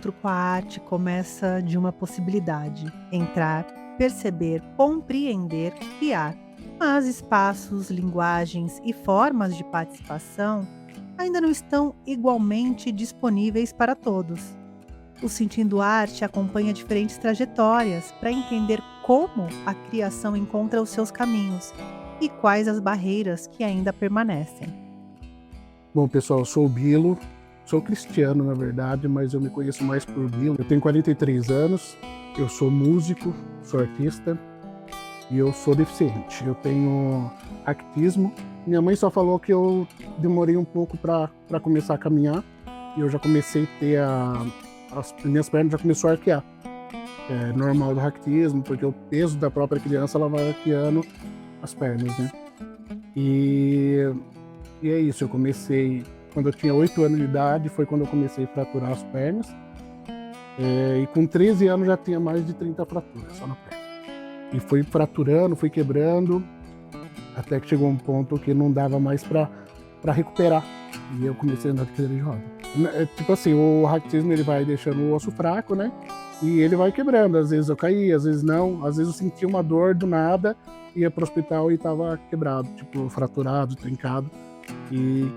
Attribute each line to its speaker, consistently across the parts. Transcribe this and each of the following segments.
Speaker 1: encontro com a arte começa de uma possibilidade: entrar, perceber, compreender, criar. Mas espaços, linguagens e formas de participação ainda não estão igualmente disponíveis para todos. O Sentindo Arte acompanha diferentes trajetórias para entender como a criação encontra os seus caminhos e quais as barreiras que ainda permanecem.
Speaker 2: Bom, pessoal, eu sou o Bilo, sou cristiano, na verdade, mas eu me conheço mais por Bilo. Eu tenho 43 anos, eu sou músico, sou artista e eu sou deficiente. Eu tenho raquitismo. Minha mãe só falou que eu demorei um pouco para começar a caminhar e eu já comecei a ter as minhas pernas já começou a arquear. É normal do raquitismo, porque o peso da própria criança ela vai arqueando as pernas, né? E é isso, eu comecei quando eu tinha 8 anos de idade, foi quando eu comecei a fraturar as pernas. E com 13 anos já tinha mais de 30 fraturas só na perna. E fui fraturando, fui quebrando, até que chegou um ponto que não dava mais para recuperar. E eu comecei a andar de cadeira de roda. Tipo assim, o raquitismo ele vai deixando o osso fraco, né? E ele vai quebrando. Às vezes eu caía, às vezes não. Às vezes eu sentia uma dor do nada, ia pro hospital e tava quebrado, tipo fraturado, trincado. E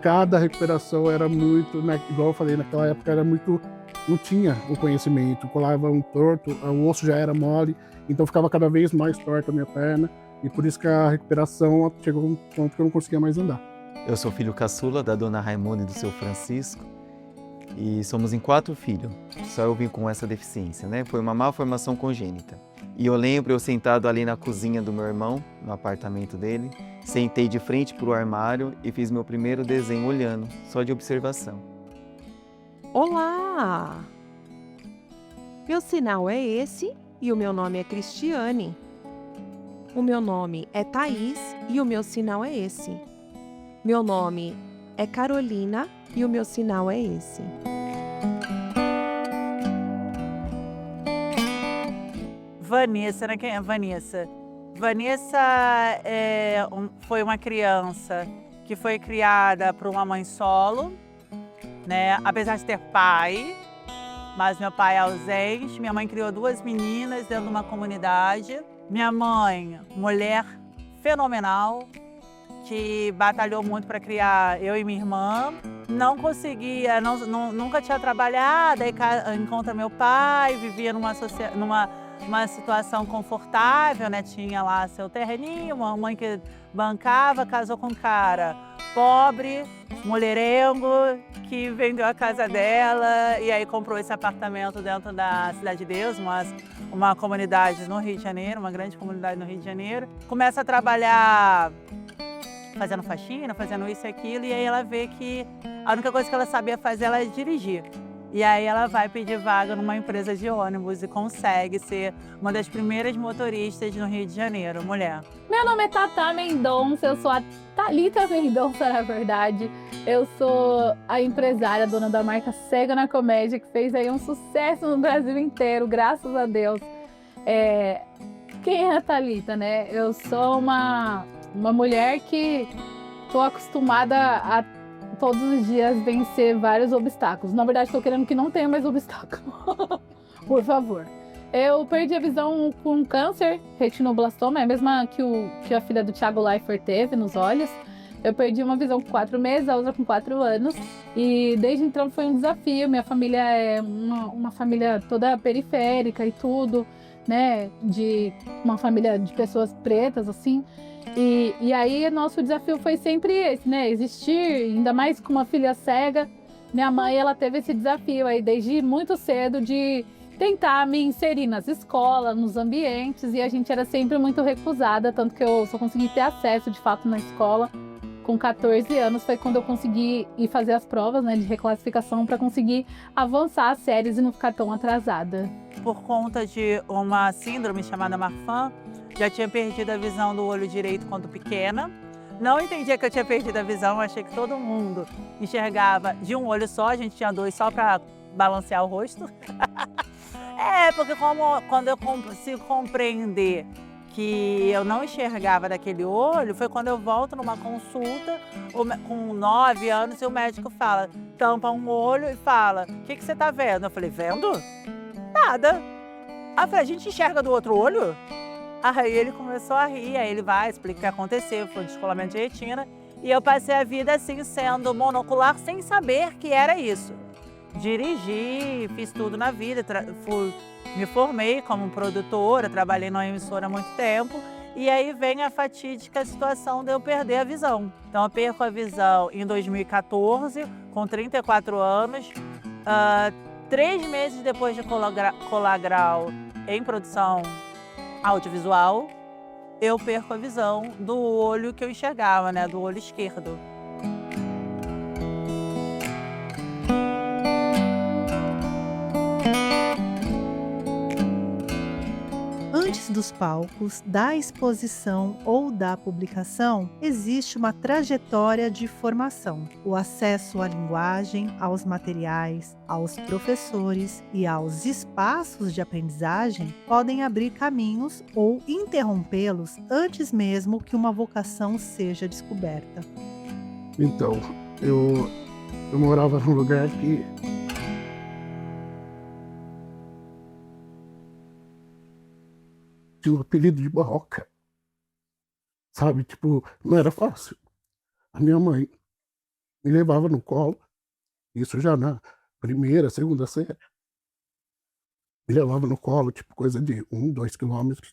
Speaker 2: cada recuperação era muito, né? Igual eu falei, naquela época era muito, não tinha o conhecimento. Colava um torto, o osso já era mole, então ficava cada vez mais torta a minha perna. E por isso que a recuperação chegou a um ponto que eu não conseguia mais andar.
Speaker 3: Eu sou filho caçula da dona Raimunda e do seu Francisco e somos em 4 filhos. Só eu vim com essa deficiência, né? Foi uma má formação congênita. E eu lembro eu sentado ali na cozinha do meu irmão, no apartamento dele, sentei de frente para o armário e fiz meu primeiro desenho olhando, só de observação.
Speaker 4: Olá! Meu sinal é esse e o meu nome é Cristiane. O meu nome é Thaís e o meu sinal é esse. Meu nome é Carolina e o meu sinal é esse.
Speaker 5: Vanessa, né? Quem é Vanessa? Vanessa foi uma criança que foi criada por uma mãe solo, né? Apesar de ter pai, mas meu pai é ausente. Minha mãe criou 2 meninas dentro de uma comunidade. Minha mãe, mulher fenomenal, que batalhou muito para criar eu e minha irmã. Não conseguia, nunca tinha trabalhado, aí encontra meu pai, vivia numa situação confortável, né? Tinha lá seu terreninho, uma mãe que bancava, casou com um cara pobre, mulherengo, que vendeu a casa dela e aí comprou esse apartamento dentro da Cidade de Deus, uma comunidade no Rio de Janeiro, uma grande comunidade no Rio de Janeiro. Começa a trabalhar fazendo faxina, fazendo isso e aquilo, e aí ela vê que a única coisa que ela sabia fazer era dirigir. E aí ela vai pedir vaga numa empresa de ônibus e consegue ser uma das primeiras motoristas no Rio de Janeiro, mulher.
Speaker 6: Meu nome é Tata Mendonça, eu sou a Thalita Mendonça, na verdade. Eu sou a empresária, dona da marca Cega na Comédia, que fez aí um sucesso no Brasil inteiro, graças a Deus. Quem é a Thalita, né? Eu sou uma mulher que tô acostumada a todos os dias vencer vários obstáculos. Na verdade, estou querendo que não tenha mais obstáculo. Por favor. Eu perdi a visão com câncer, retinoblastoma, é a mesma que a filha do Thiago Leifert teve nos olhos. Eu perdi uma visão com 4 meses, a outra com 4 anos. E desde então foi um desafio. Minha família é uma família toda periférica e tudo, né? De uma família de pessoas pretas, assim. E aí, nosso desafio foi sempre esse, né? Existir, ainda mais com uma filha cega. Minha mãe, ela teve esse desafio aí desde muito cedo de tentar me inserir nas escolas, nos ambientes. E a gente era sempre muito recusada, tanto que eu só consegui ter acesso, de fato, na escola. Com 14 anos foi quando eu consegui ir fazer as provas, né, de reclassificação para conseguir avançar as séries e não ficar tão atrasada.
Speaker 5: Por conta de uma síndrome chamada Marfan, já tinha perdido a visão do olho direito quando pequena. Não entendia que eu tinha perdido a visão, achei que todo mundo enxergava de um olho só, a gente tinha 2 só para balancear o rosto. Porque quando eu consigo compreender que eu não enxergava daquele olho foi quando eu volto numa consulta com 9 anos e o médico fala, tampa um olho e fala, o que você tá vendo? Eu falei, vendo? Nada. Aí eu falei, a gente enxerga do outro olho? Aí ele começou a rir, aí ele vai explicar o que aconteceu, foi um descolamento de retina. E eu passei a vida assim, sendo monocular, sem saber que era isso. Dirigi, fiz tudo na vida, me formei como produtora, trabalhei numa emissora há muito tempo. E aí vem a fatídica situação de eu perder a visão. Então eu perco a visão em 2014, com 34 anos. 3 meses depois de colar grau em produção audiovisual, eu perco a visão do olho que eu enxergava, né, do olho esquerdo.
Speaker 1: Antes dos palcos, da exposição ou da publicação, existe uma trajetória de formação. O acesso à linguagem, aos materiais, aos professores e aos espaços de aprendizagem podem abrir caminhos ou interrompê-los antes mesmo que uma vocação seja descoberta.
Speaker 2: Então, eu morava num lugar que tinha o apelido de Barroca, sabe? Tipo, não era fácil. A minha mãe me levava no colo, isso já na primeira, segunda série. Me levava no colo, tipo, coisa de 2 quilômetros.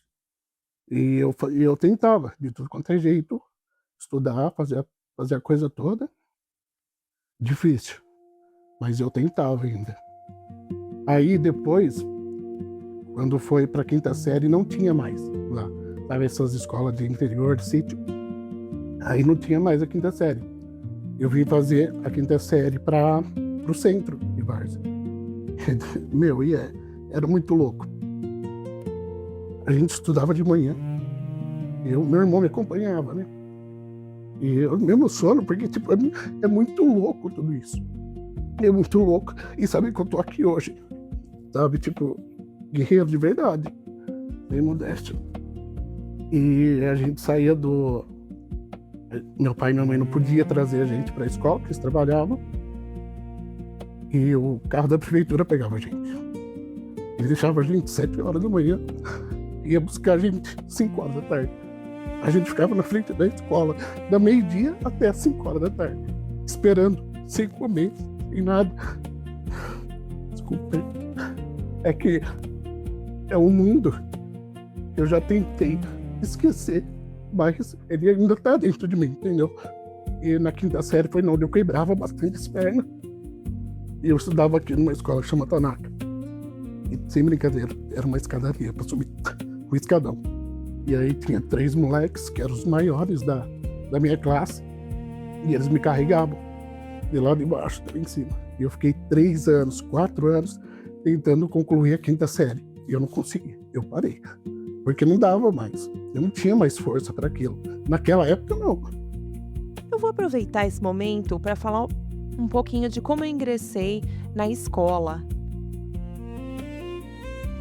Speaker 2: E eu tentava, de tudo quanto é jeito, estudar, fazer a coisa toda. Difícil, mas eu tentava ainda. Aí depois, quando foi para a 5ª série, não tinha mais lá. Sabe, essas escolas de interior, de sítio. Aí não tinha mais a 5ª série. Eu vim fazer a 5ª série para o centro de Várzea. Meu, era muito louco. A gente estudava de manhã. Meu irmão me acompanhava, né? E eu mesmo sono, porque tipo, é muito louco tudo isso. É muito louco. E sabe que eu tô aqui hoje? Sabe, tipo, guerreiro de verdade, bem modesto. E a gente saía do... Meu pai e minha mãe não podiam trazer a gente para a escola, porque eles trabalhavam. E o carro da prefeitura pegava a gente. Ele deixava a gente 7 horas da manhã, ia buscar a gente 5 horas da tarde. A gente ficava na frente da escola, da meio-dia até as 5 horas da tarde, esperando, sem comer, sem nada. Desculpa. É que é um mundo que eu já tentei esquecer, mas ele ainda tá dentro de mim, entendeu? E na 5ª série foi onde eu quebrava bastante as pernas. E eu estudava aqui numa escola que chama Tanaka. E sem brincadeira, era uma escadaria pra subir o escadão. E aí tinha 3 moleques, que eram os maiores da minha classe, e eles me carregavam de lá de baixo até em cima. E eu fiquei 3 anos, 4 anos, tentando concluir a 5ª série. E eu não consegui, eu parei. Porque não dava mais, eu não tinha mais força para aquilo. Naquela época, não.
Speaker 4: Eu vou aproveitar esse momento para falar um pouquinho de como eu ingressei na escola.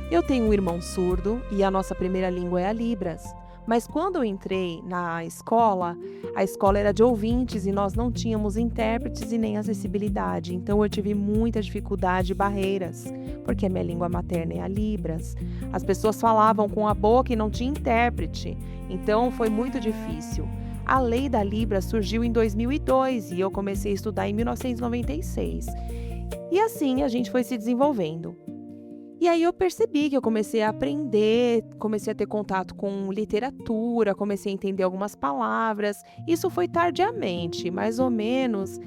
Speaker 4: Eu tenho um irmão surdo e a nossa primeira língua é a Libras. Mas quando eu entrei na escola, a escola era de ouvintes e nós não tínhamos intérpretes e nem acessibilidade. Então eu tive muita dificuldade e barreiras, porque a minha língua materna é a Libras. As pessoas falavam com a boca e não tinha intérprete. Então foi muito difícil. A lei da Libras surgiu em 2002 e eu comecei a estudar em 1996. E assim a gente foi se desenvolvendo. E aí eu percebi que eu comecei a aprender, comecei a ter contato com literatura, comecei a entender algumas palavras. Isso foi tardiamente, mais ou menos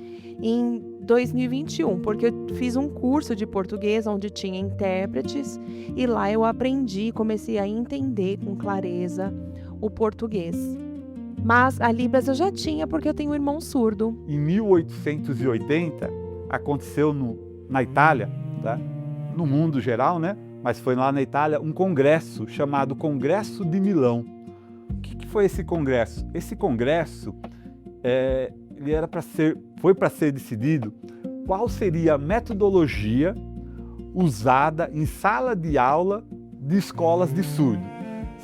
Speaker 4: em 2021, porque eu fiz um curso de português onde tinha intérpretes e lá eu aprendi, comecei a entender com clareza o português. Mas a Libras eu já tinha porque eu tenho um irmão surdo.
Speaker 7: Em 1880, aconteceu na Itália, tá? No mundo geral, né? Mas foi lá na Itália um congresso chamado Congresso de Milão. O que foi esse congresso? Esse congresso foi para ser decidido qual seria a metodologia usada em sala de aula de escolas de surdo.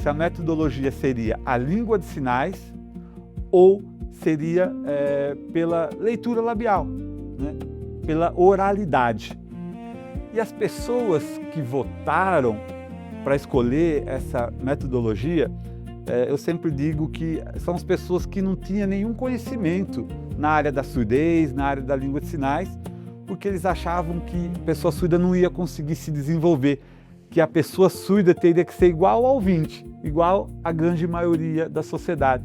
Speaker 7: se a metodologia seria a língua de sinais ou seria pela leitura labial, né? Pela oralidade. E as pessoas que votaram para escolher essa metodologia, eu sempre digo que são as pessoas que não tinham nenhum conhecimento na área da surdez, na área da língua de sinais, porque eles achavam que a pessoa surda não ia conseguir se desenvolver, que a pessoa surda teria que ser igual ao ouvinte, igual à grande maioria da sociedade.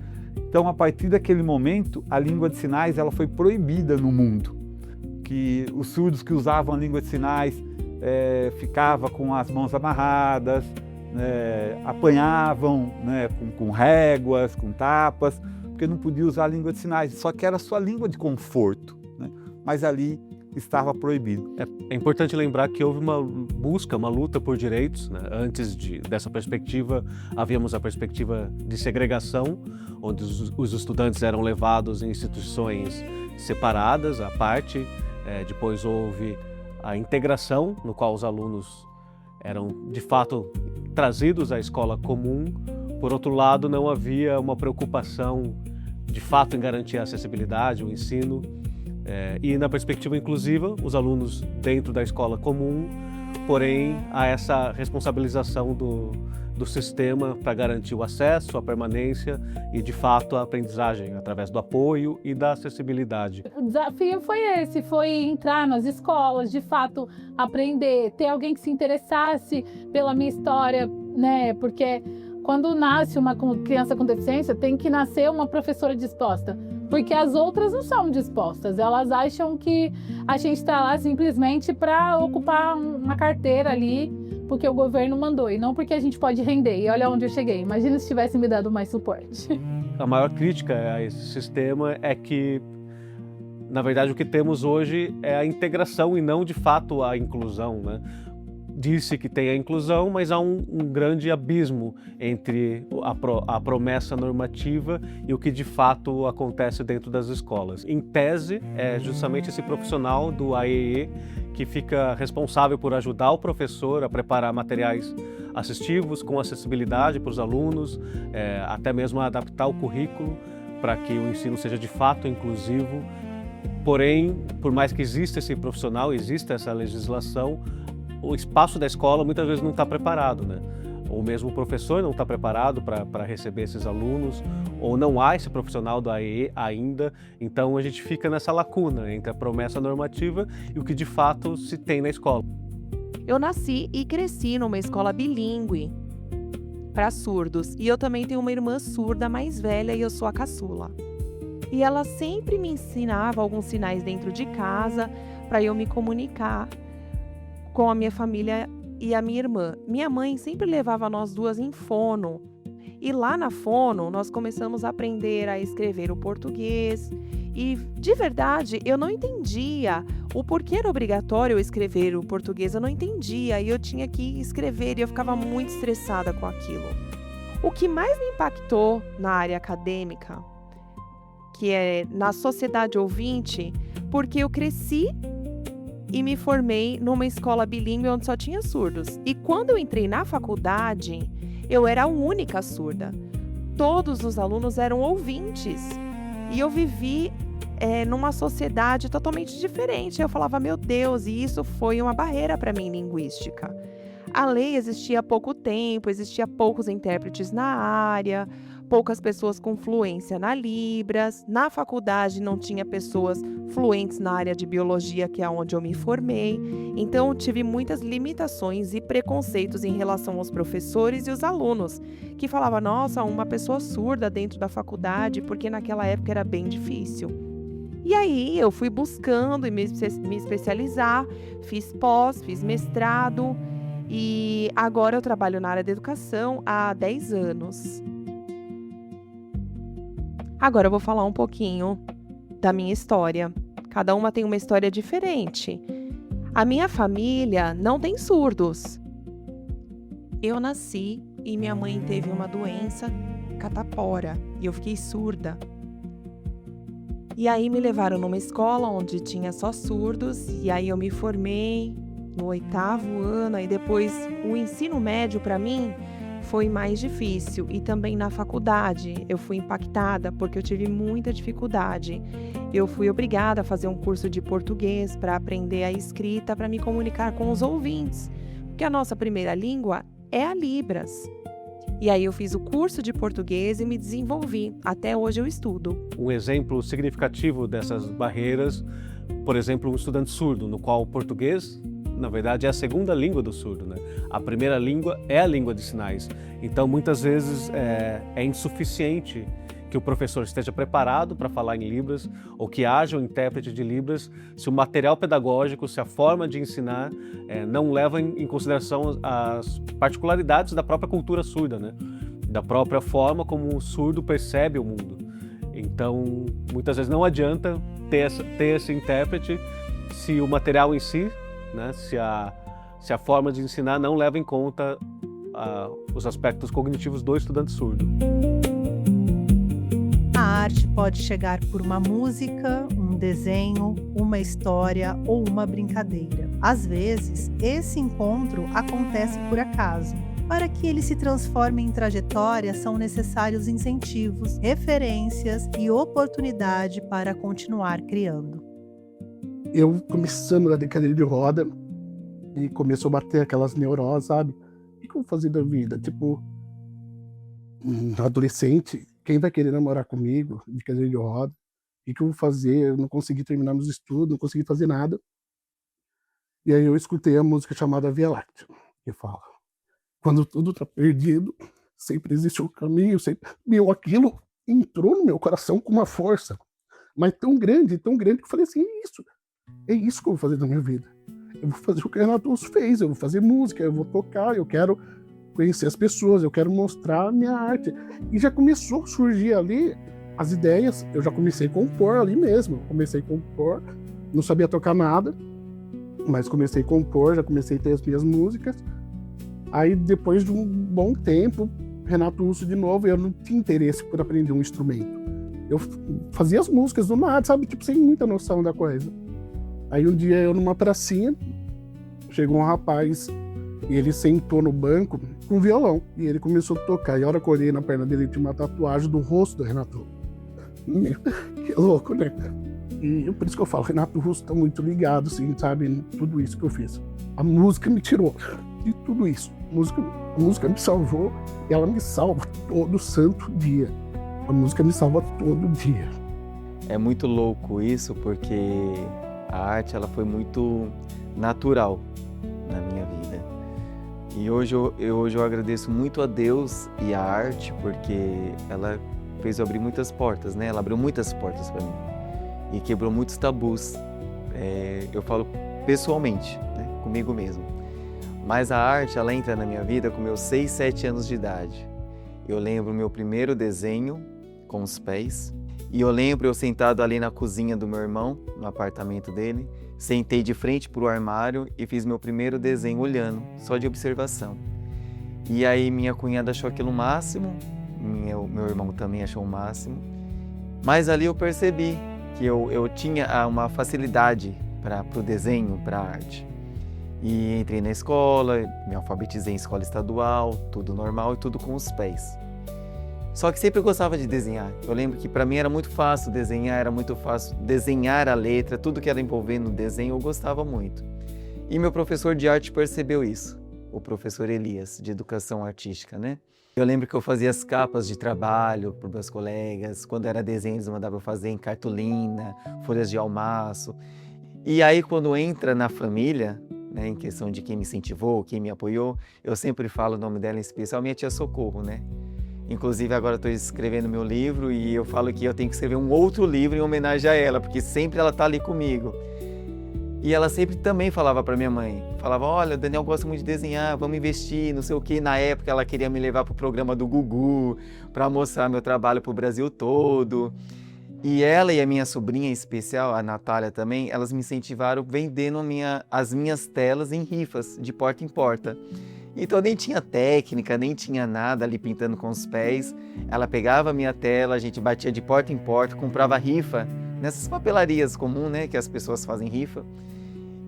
Speaker 7: Então, a partir daquele momento, a língua de sinais ela foi proibida no mundo, que os surdos que usavam a língua de sinais ficavam com as mãos amarradas, apanhavam, né, com réguas, com tapas, porque não podia usar a língua de sinais, só que era a sua língua de conforto, né? Mas ali estava proibido.
Speaker 8: É importante lembrar que houve uma busca, uma luta por direitos, né? Antes dessa perspectiva, havíamos a perspectiva de segregação, onde os estudantes eram levados em instituições separadas, à parte. Depois houve a integração, no qual os alunos eram, de fato, trazidos à escola comum. Por outro lado, não havia uma preocupação, de fato, em garantir a acessibilidade, o ensino. E na perspectiva inclusiva, os alunos dentro da escola comum, porém há essa responsabilização do sistema para garantir o acesso, a permanência e, de fato, a aprendizagem através do apoio e da acessibilidade.
Speaker 6: O desafio foi esse, foi entrar nas escolas, de fato, aprender, ter alguém que se interessasse pela minha história, né? Porque quando nasce uma criança com deficiência, tem que nascer uma professora disposta. Porque as outras não são dispostas, elas acham que a gente está lá simplesmente para ocupar uma carteira ali, porque o governo mandou, e não porque a gente pode render. E olha onde eu cheguei, imagina se tivesse me dado mais suporte.
Speaker 8: A maior crítica a esse sistema é que, na verdade, o que temos hoje é a integração e não, de fato, a inclusão, né? Disse que tem a inclusão, mas há um grande abismo entre a promessa normativa e o que de fato acontece dentro das escolas. Em tese, é justamente esse profissional do AEE que fica responsável por ajudar o professor a preparar materiais assistivos com acessibilidade para os alunos, até mesmo a adaptar o currículo para que o ensino seja de fato inclusivo. Porém, por mais que exista esse profissional, exista essa legislação, o espaço da escola muitas vezes não está preparado, né? Ou mesmo o professor não está preparado para receber esses alunos, ou não há esse profissional do AEE ainda, então a gente fica nessa lacuna entre a promessa normativa e o que de fato se tem na escola.
Speaker 4: Eu nasci e cresci numa escola bilíngue para surdos, e eu também tenho uma irmã surda mais velha e eu sou a caçula. E ela sempre me ensinava alguns sinais dentro de casa para eu me comunicar com a minha família e a minha irmã. Minha mãe sempre levava nós duas em fono. E lá na fono, nós começamos a aprender a escrever o português. E, de verdade, eu não entendia o porquê era obrigatório eu escrever o português. Eu não entendia e eu tinha que escrever e eu ficava muito estressada com aquilo. O que mais me impactou na área acadêmica, que é na sociedade ouvinte, porque eu cresci e me formei numa escola bilíngue onde só tinha surdos. E quando eu entrei na faculdade, eu era a única surda. Todos os alunos eram ouvintes. E eu vivi numa sociedade totalmente diferente. Eu falava, meu Deus, e isso foi uma barreira para mim linguística. A lei existia há pouco tempo, existia poucos intérpretes na área, poucas pessoas com fluência na Libras. Na faculdade não tinha pessoas fluentes na área de biologia, que é onde eu me formei. Então eu tive muitas limitações e preconceitos em relação aos professores e os alunos, que falavam, nossa, uma pessoa surda dentro da faculdade, porque naquela época era bem difícil. E aí eu fui buscando e me especializar, fiz pós, fiz mestrado e agora eu trabalho na área da educação há 10 anos. Agora eu vou falar um pouquinho da minha história. Cada uma tem uma história diferente. A minha família não tem surdos. Eu nasci e minha mãe teve uma doença catapora e eu fiquei surda. E aí me levaram numa escola onde tinha só surdos e aí eu me formei no 8º ano e depois o ensino médio para mim foi mais difícil e também na faculdade eu fui impactada porque eu tive muita dificuldade. Eu fui obrigada a fazer um curso de português para aprender a escrita, para me comunicar com os ouvintes, porque a nossa primeira língua é a Libras. E aí eu fiz o curso de português e me desenvolvi. Até hoje eu estudo.
Speaker 8: Um exemplo significativo dessas barreiras, por exemplo, um estudante surdo, no qual o português, na verdade, é a segunda língua do surdo, né? A primeira língua é a língua de sinais. Então, muitas vezes é insuficiente que o professor esteja preparado para falar em Libras ou que haja um intérprete de Libras se o material pedagógico, se a forma de ensinar não leva em consideração as particularidades da própria cultura surda, né? Da própria forma como o surdo percebe o mundo. Então, muitas vezes não adianta ter esse intérprete se o material em si, né, se a forma de ensinar não leva em conta os aspectos cognitivos do estudante surdo.
Speaker 1: A arte pode chegar por uma música, um desenho, uma história ou uma brincadeira. Às vezes, esse encontro acontece por acaso. Para que ele se transforme em trajetória, são necessários incentivos, referências e oportunidade para continuar criando.
Speaker 2: Eu começando na cadeira de roda e começou a bater aquelas neuroses, sabe? O que eu vou fazer da vida? Tipo, adolescente, quem vai querer namorar comigo de cadeira de roda? O que eu vou fazer? Eu não consegui terminar meus estudos, não consegui fazer nada. E aí eu escutei a música chamada Via Láctea, que fala: quando tudo tá perdido, sempre existe um caminho, sempre... Meu, aquilo entrou no meu coração com uma força, mas tão grande, que eu falei assim, é isso que eu vou fazer da minha vida. Eu vou fazer o que o Renato Russo fez, eu vou fazer música, eu vou tocar, eu quero conhecer as pessoas, eu quero mostrar a minha arte. E já começou a surgir ali as ideias, eu já comecei a compor ali mesmo, não sabia tocar nada, mas comecei a compor, já comecei a ter as minhas músicas. Aí depois de um bom tempo, Renato Russo de novo, eu não tinha interesse por aprender um instrumento. Eu fazia as músicas do nada, sabe, tipo, sem muita noção da coisa. Aí um dia eu numa pracinha, chegou um rapaz e ele sentou no banco com um violão e ele começou a tocar. E a hora que eu olhei na perna dele, tinha uma tatuagem do rosto do Renato Russo. Que louco, né? E por isso que eu falo, Renato Russo tá muito ligado, assim, sabe, em tudo isso que eu fiz. A música me tirou de tudo isso. A música me salvou e ela me salva todo santo dia. A música me salva todo dia.
Speaker 3: É muito louco isso, porque a arte ela foi muito natural na minha vida. E hoje eu agradeço muito a Deus e a arte, porque ela fez eu abrir muitas portas, né? Ela abriu muitas portas para mim e quebrou muitos tabus. Eu falo pessoalmente, né? Comigo mesmo. Mas a arte, ela entra na minha vida com meus 6, 7 anos de idade. Eu lembro meu primeiro desenho com os pés. E eu lembro eu sentado ali na cozinha do meu irmão, no apartamento dele. Sentei de frente para o armário e fiz meu primeiro desenho olhando, só de observação. E aí minha cunhada achou aquilo o máximo, meu irmão também achou o máximo. Mas ali eu percebi que eu tinha uma facilidade para o desenho, para a arte. E entrei na escola, me alfabetizei em escola estadual, tudo normal e tudo com os pés. Só que sempre eu gostava de desenhar. Eu lembro que para mim era muito fácil desenhar, era muito fácil desenhar a letra, tudo que era envolvendo o desenho eu gostava muito. E meu professor de arte percebeu isso, o professor Elias, de educação artística, né? Eu lembro que eu fazia as capas de trabalho para os meus colegas, quando era desenho eles mandavam eu fazer em cartolina, folhas de almaço. E aí quando entra na família, né, em questão de quem me incentivou, quem me apoiou, eu sempre falo o nome dela em especial, minha tia Socorro, né? Inclusive agora eu estou escrevendo meu livro e eu falo que eu tenho que escrever um outro livro em homenagem a ela, porque sempre ela está ali comigo. E ela sempre também falava para minha mãe, falava, olha, o Daniel gosta muito de desenhar, vamos investir, não sei o quê. Na época ela queria me levar para o programa do Gugu, para mostrar meu trabalho para o Brasil todo. E ela e a minha sobrinha em especial, a Natália também, elas me incentivaram vendendo as minhas telas em rifas, de porta em porta. Então nem tinha técnica, nem tinha nada ali pintando com os pés. Ela pegava a minha tela, a gente batia de porta em porta, comprava rifa nessas papelarias comuns, né, que as pessoas fazem rifa.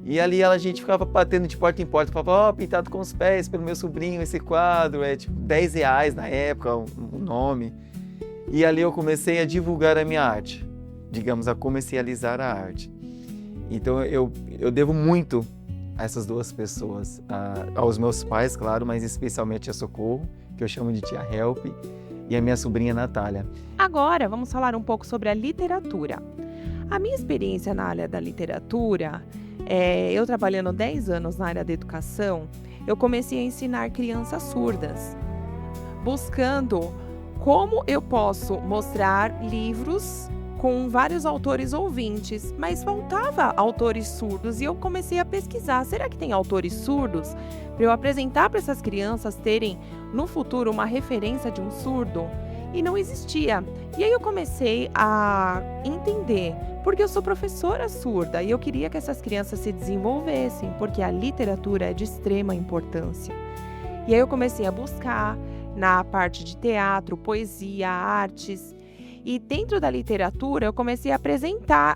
Speaker 3: E ali a gente ficava batendo de porta em porta, falava, pintado com os pés pelo meu sobrinho esse quadro, é tipo R$10 na época o nome. E ali eu comecei a divulgar a minha arte, digamos, a comercializar a arte. Então eu devo muito a essas duas pessoas, aos meus pais, claro, mas especialmente a Socorro, que eu chamo de tia Help, e a minha sobrinha Natália.
Speaker 4: Agora vamos falar um pouco sobre a literatura. A minha experiência na área da literatura, eu trabalhando 10 anos na área da educação, eu comecei a ensinar crianças surdas, buscando como eu posso mostrar livros com vários autores ouvintes, mas faltava autores surdos e eu comecei a pesquisar, será que tem autores surdos? Para eu apresentar para essas crianças terem no futuro uma referência de um surdo? E não existia. E aí eu comecei a entender, porque eu sou professora surda e eu queria que essas crianças se desenvolvessem, porque a literatura é de extrema importância. E aí eu comecei a buscar na parte de teatro, poesia, artes. E dentro da literatura eu comecei a apresentar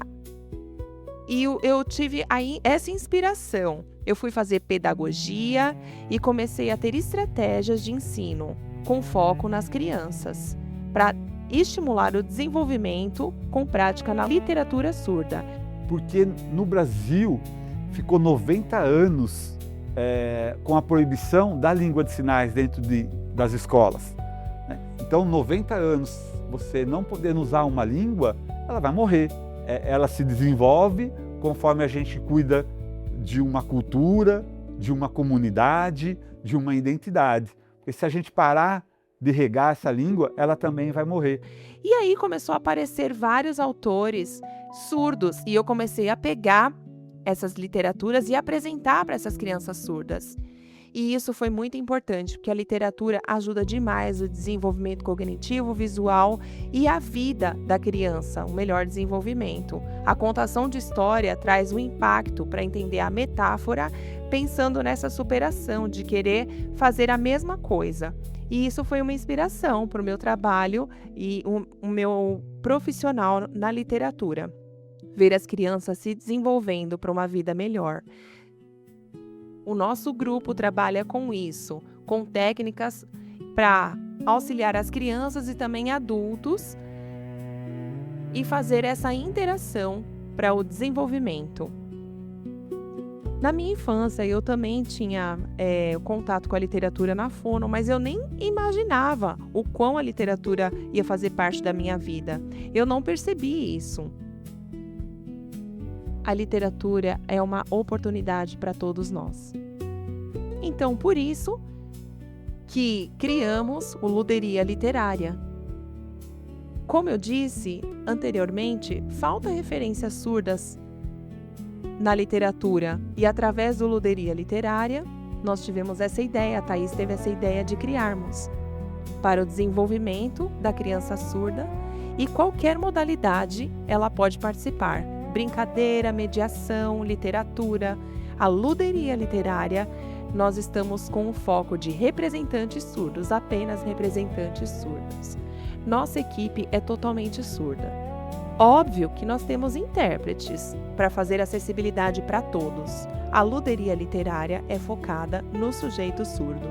Speaker 4: e eu tive aí essa inspiração. Eu fui fazer pedagogia e comecei a ter estratégias de ensino com foco nas crianças, para estimular o desenvolvimento com prática na literatura surda.
Speaker 7: Porque no Brasil ficou 90 anos com a proibição da língua de sinais dentro das escolas. Né? Então, 90 anos você não podendo usar uma língua, ela vai morrer. Ela se desenvolve conforme a gente cuida de uma cultura, de uma comunidade, de uma identidade. Porque se a gente parar de regar essa língua, ela também vai morrer.
Speaker 4: E aí começou a aparecer vários autores surdos e eu comecei a pegar essas literaturas e apresentar para essas crianças surdas. E isso foi muito importante, porque a literatura ajuda demais o desenvolvimento cognitivo, visual e a vida da criança, o melhor desenvolvimento. A contação de história traz um impacto para entender a metáfora, pensando nessa superação de querer fazer a mesma coisa. E isso foi uma inspiração para o meu trabalho e o meu profissional na literatura. Ver as crianças se desenvolvendo para uma vida melhor. O nosso grupo trabalha com isso, com técnicas para auxiliar as crianças e também adultos e fazer essa interação para o desenvolvimento. Na minha infância, eu também tinha contato com a literatura na fono, mas eu nem imaginava o quão a literatura ia fazer parte da minha vida. Eu não percebi isso. A literatura é uma oportunidade para todos nós. Então, por isso que criamos o Luderia Literária. Como eu disse anteriormente, falta referências surdas na literatura e através do Luderia Literária, nós tivemos essa ideia, a Thaís teve essa ideia de criarmos para o desenvolvimento da criança surda e qualquer modalidade ela pode participar. Brincadeira, mediação, literatura, a Luderia Literária, nós estamos com o foco de representantes surdos, apenas representantes surdos. Nossa equipe é totalmente surda. Óbvio que nós temos intérpretes para fazer acessibilidade para todos. A Luderia Literária é focada no sujeito surdo.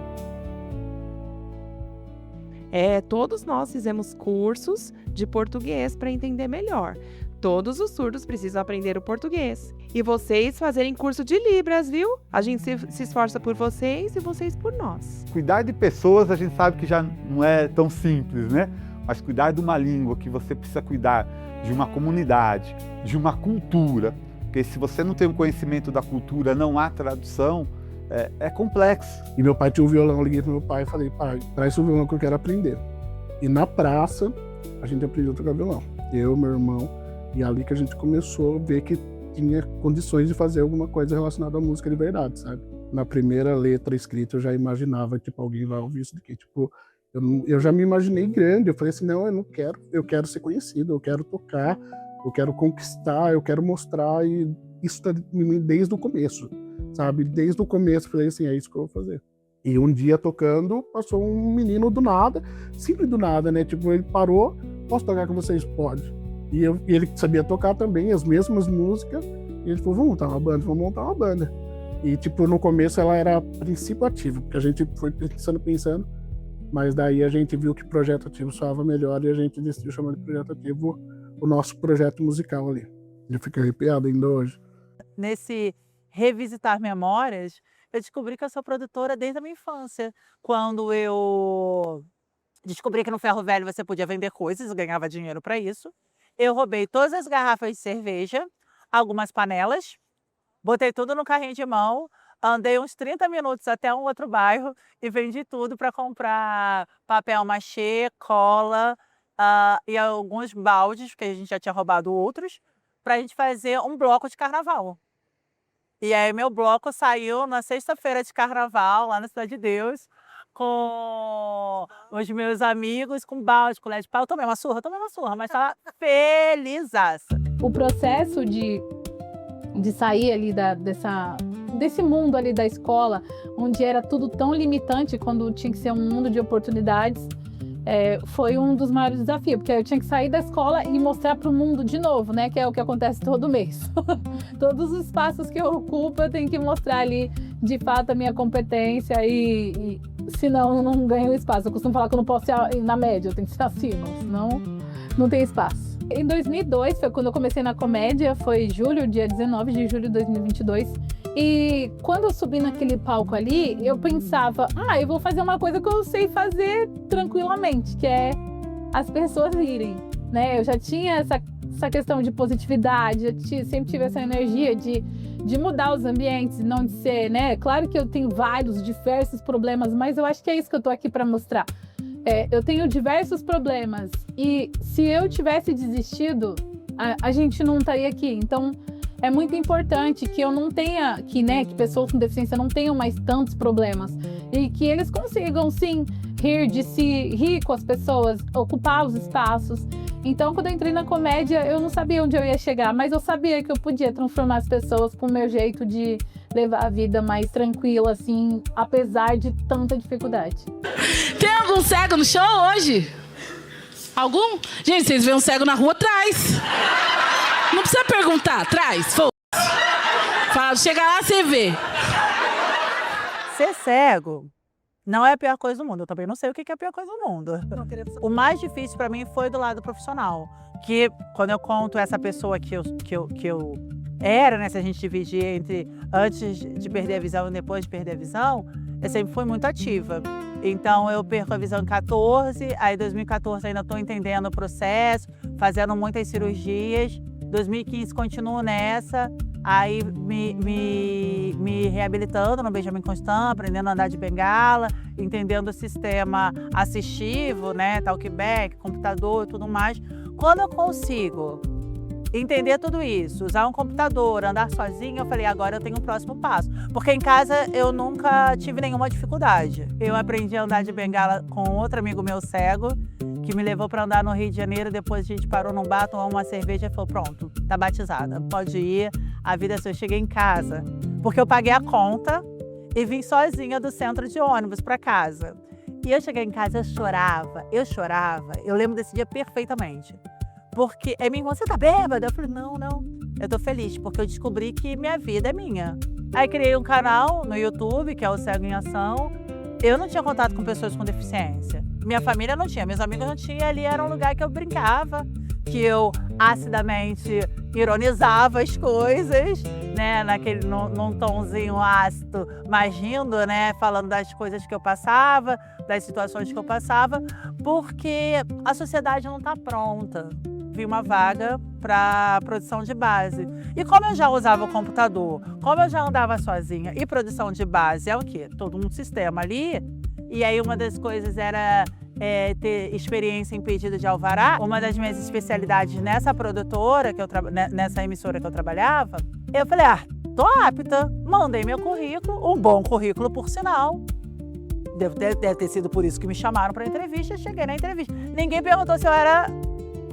Speaker 4: Todos nós fizemos cursos de português para entender melhor. Todos os surdos precisam aprender o português. E vocês fazerem curso de Libras, viu? A gente se esforça por vocês e vocês por nós.
Speaker 7: Cuidar de pessoas a gente sabe que já não é tão simples, né? Mas cuidar de uma língua que você precisa cuidar de uma comunidade, de uma cultura. Porque se você não tem o conhecimento da cultura, não há tradução, é complexo.
Speaker 2: E meu pai tinha um violão, eu liguei pro meu pai e falei, pai, traz o violão que eu quero aprender. E na praça, a gente aprendeu a tocar violão. Eu, meu irmão, e ali que a gente começou a ver que tinha condições de fazer alguma coisa relacionada à música de verdade, sabe? Na primeira letra escrita eu já imaginava, tipo, alguém vai ouvir isso daqui, tipo, eu já me imaginei grande, eu falei assim, não, eu não quero, eu quero ser conhecido, eu quero tocar, eu quero conquistar, eu quero mostrar, e isso tá em mim desde o começo, sabe? Desde o começo eu falei assim, é isso que eu vou fazer. E um dia tocando, passou um menino do nada, simples do nada, né? Tipo, ele parou, posso tocar com vocês? Pode. E ele sabia tocar também as mesmas músicas, E ele falou, vamos montar uma banda. E, tipo, no começo ela era princípio ativo, porque a gente foi pensando, mas daí a gente viu que projeto ativo soava melhor e a gente decidiu chamar de projeto ativo o nosso projeto musical ali. Eu fiquei arrepiado ainda hoje.
Speaker 5: Nesse revisitar memórias, eu descobri que eu sou produtora desde a minha infância. Quando eu descobri que no Ferro Velho você podia vender coisas e ganhava dinheiro para isso, eu roubei todas as garrafas de cerveja, algumas panelas, botei tudo no carrinho de mão, andei uns 30 minutos até um outro bairro e vendi tudo para comprar papel machê, cola e alguns baldes, porque a gente já tinha roubado outros, para a gente fazer um bloco de carnaval. E aí meu bloco saiu na sexta-feira de carnaval, lá na Cidade de Deus, com os meus amigos, com balde, colher de pau. Eu tomei uma surra, mas estava felizaça.
Speaker 6: O processo de sair ali desse mundo ali da escola, onde era tudo tão limitante, quando tinha que ser um mundo de oportunidades, foi um dos maiores desafios, porque eu tinha que sair da escola e mostrar para o mundo de novo, né? Que é o que acontece todo mês. Todos os espaços que eu ocupo, eu tenho que mostrar ali, de fato, a minha competência e senão eu não ganho espaço. Eu costumo falar que eu não posso ser na média, eu tenho que ser acima, senão não tem espaço. Em 2002, foi quando eu comecei na comédia, foi dia 19 de julho de 2022. E quando eu subi naquele palco ali, eu pensava, eu vou fazer uma coisa que eu sei fazer tranquilamente, que é as pessoas irem, né? Eu já tinha essa questão de positividade, sempre tive essa energia de mudar os ambientes, não de ser, né? Claro que eu tenho diversos problemas, mas eu acho que é isso que eu tô aqui para mostrar. Eu tenho diversos problemas e se eu tivesse desistido, a gente não estaria aqui. Então, é muito importante que eu não tenha, que pessoas com deficiência não tenham mais tantos problemas e que eles consigam, sim, rir com as pessoas, ocupar os espaços. Então, quando eu entrei na comédia, eu não sabia onde eu ia chegar, mas eu sabia que eu podia transformar as pessoas com o meu jeito de levar a vida mais tranquila, assim, apesar de tanta dificuldade.
Speaker 9: Tem algum cego no show hoje? Algum? Gente, vocês veem um cego na rua, traz. Não precisa perguntar, traz. Fala, chega lá, você vê.
Speaker 5: Ser cego não é a pior coisa do mundo. Eu também não sei o que é a pior coisa do mundo. O mais difícil para mim foi do lado profissional. Que quando eu conto essa pessoa que eu era, né? Se a gente dividir entre antes de perder a visão e depois de perder a visão, eu sempre fui muito ativa. Então eu perco a visão em 14, aí em 2014 ainda estou entendendo o processo, fazendo muitas cirurgias. 2015 continuo nessa, aí me reabilitando no Benjamin Constant, aprendendo a andar de bengala, entendendo o sistema assistivo, né, talkback, computador e tudo mais. Quando eu consigo entender tudo isso, usar um computador, andar sozinha, eu falei, agora eu tenho um próximo passo. Porque em casa eu nunca tive nenhuma dificuldade. Eu aprendi a andar de bengala com outro amigo meu cego, que me levou para andar no Rio de Janeiro. Depois a gente parou num bar, tomou uma cerveja e falou, pronto, tá batizada, pode ir, a vida é sua. Eu cheguei em casa, porque eu paguei a conta e vim sozinha do centro de ônibus para casa. E eu cheguei em casa, eu chorava, eu lembro desse dia perfeitamente. Porque minha irmã, você tá bêbada? Eu falei, não, eu tô feliz, porque eu descobri que minha vida é minha. Aí criei um canal no YouTube, que é o Cego em Ação. Eu não tinha contato com pessoas com deficiência. Minha família não tinha, meus amigos não tinham. Ali era um lugar que eu brincava, que eu acidamente ironizava as coisas, né? Num tomzinho ácido, mas rindo, né? Falando das coisas que eu passava, das situações que eu passava, porque a sociedade não está pronta. Vi uma vaga para produção de base. E como eu já usava o computador, como eu já andava sozinha, e produção de base é o quê? Todo um sistema ali. E aí uma das coisas era ter experiência em pedido de alvará. Uma das minhas especialidades nessa produtora, nessa emissora que eu trabalhava, eu falei, tô apta, mandei meu currículo, um bom currículo por sinal. Deve ter sido por isso que me chamaram para entrevista, cheguei na entrevista. Ninguém perguntou se eu era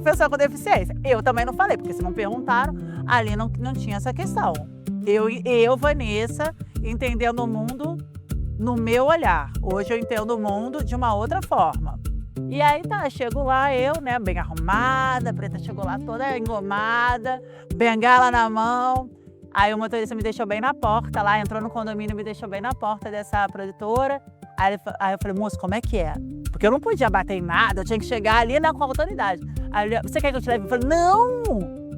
Speaker 5: pessoa com deficiência. Eu também não falei, porque se não perguntaram, ali não tinha essa questão. Eu, Vanessa, entendendo o mundo no meu olhar. Hoje eu entendo o mundo de uma outra forma. E aí chego lá, eu, né, bem arrumada, a Preta chegou lá toda engomada, bengala na mão. Aí o motorista me deixou bem na porta lá, entrou no condomínio e me deixou bem na porta dessa produtora. Aí eu falei, moço, como é que é? Porque eu não podia bater em nada, eu tinha que chegar ali com a autoridade. Aí ele, você quer que eu te leve? Eu falei, não,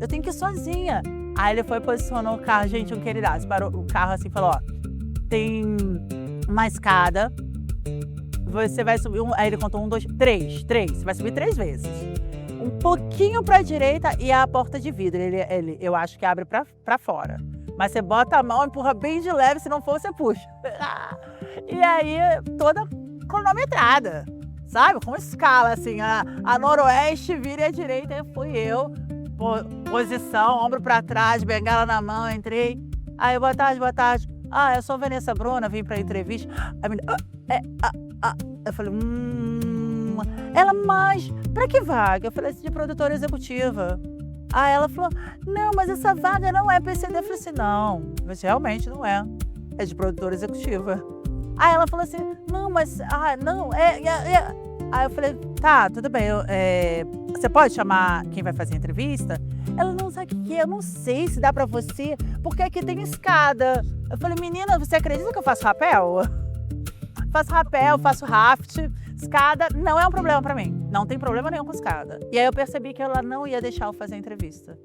Speaker 5: eu tenho que ir sozinha. Aí ele foi e posicionou o carro, gente, um queridaço. Parou o carro assim e falou, ó, tem uma escada, você vai subir, aí ele contou 1, 2, 3, você vai subir 3 vezes. Um pouquinho pra direita e a porta de vidro, eu acho que abre pra fora. Mas você bota a mão, empurra bem de leve, se não for, você puxa. E aí, toda cronometrada, sabe? Com escala, assim, a noroeste vira e a direita, aí fui eu, posição, ombro pra trás, bengala na mão, entrei. Aí, boa tarde. Ah, eu sou Vanessa Bruna, vim pra entrevista. Aí a menina, eu falei, ela, mas pra que vaga? Eu falei, de produtora executiva. Aí ela falou, não, mas essa vaga não é PCD. Eu falei assim, não, mas realmente não é. É de produtora executiva. Aí ela falou assim, não, mas, não, Aí eu falei, tá, tudo bem, você pode chamar quem vai fazer a entrevista? Ela, não, sabe o que é? Eu não sei se dá pra você, porque aqui tem escada. Eu falei, menina, você acredita que eu faço rapel? Faço rapel, faço raft, escada, não é um problema pra mim. Não tem problema nenhum com escada. E aí eu percebi que ela não ia deixar eu fazer a entrevista.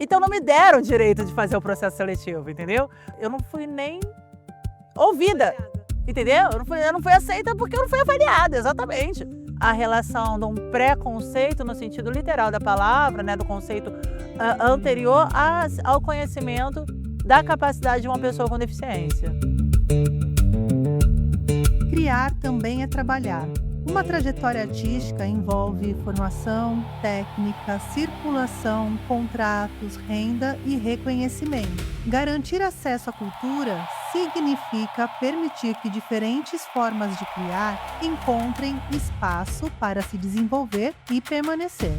Speaker 5: Então não me deram o direito de fazer o processo seletivo, entendeu? Eu não fui nem ouvida, entendeu? Eu não fui aceita porque eu não fui avaliada, exatamente. A relação de um preconceito, no sentido literal da palavra, né, do conceito anterior ao conhecimento da capacidade de uma pessoa com deficiência.
Speaker 1: Criar também é trabalhar. Uma trajetória artística envolve formação, técnica, circulação, contratos, renda e reconhecimento. Garantir acesso à cultura significa permitir que diferentes formas de criar encontrem espaço para se desenvolver e permanecer.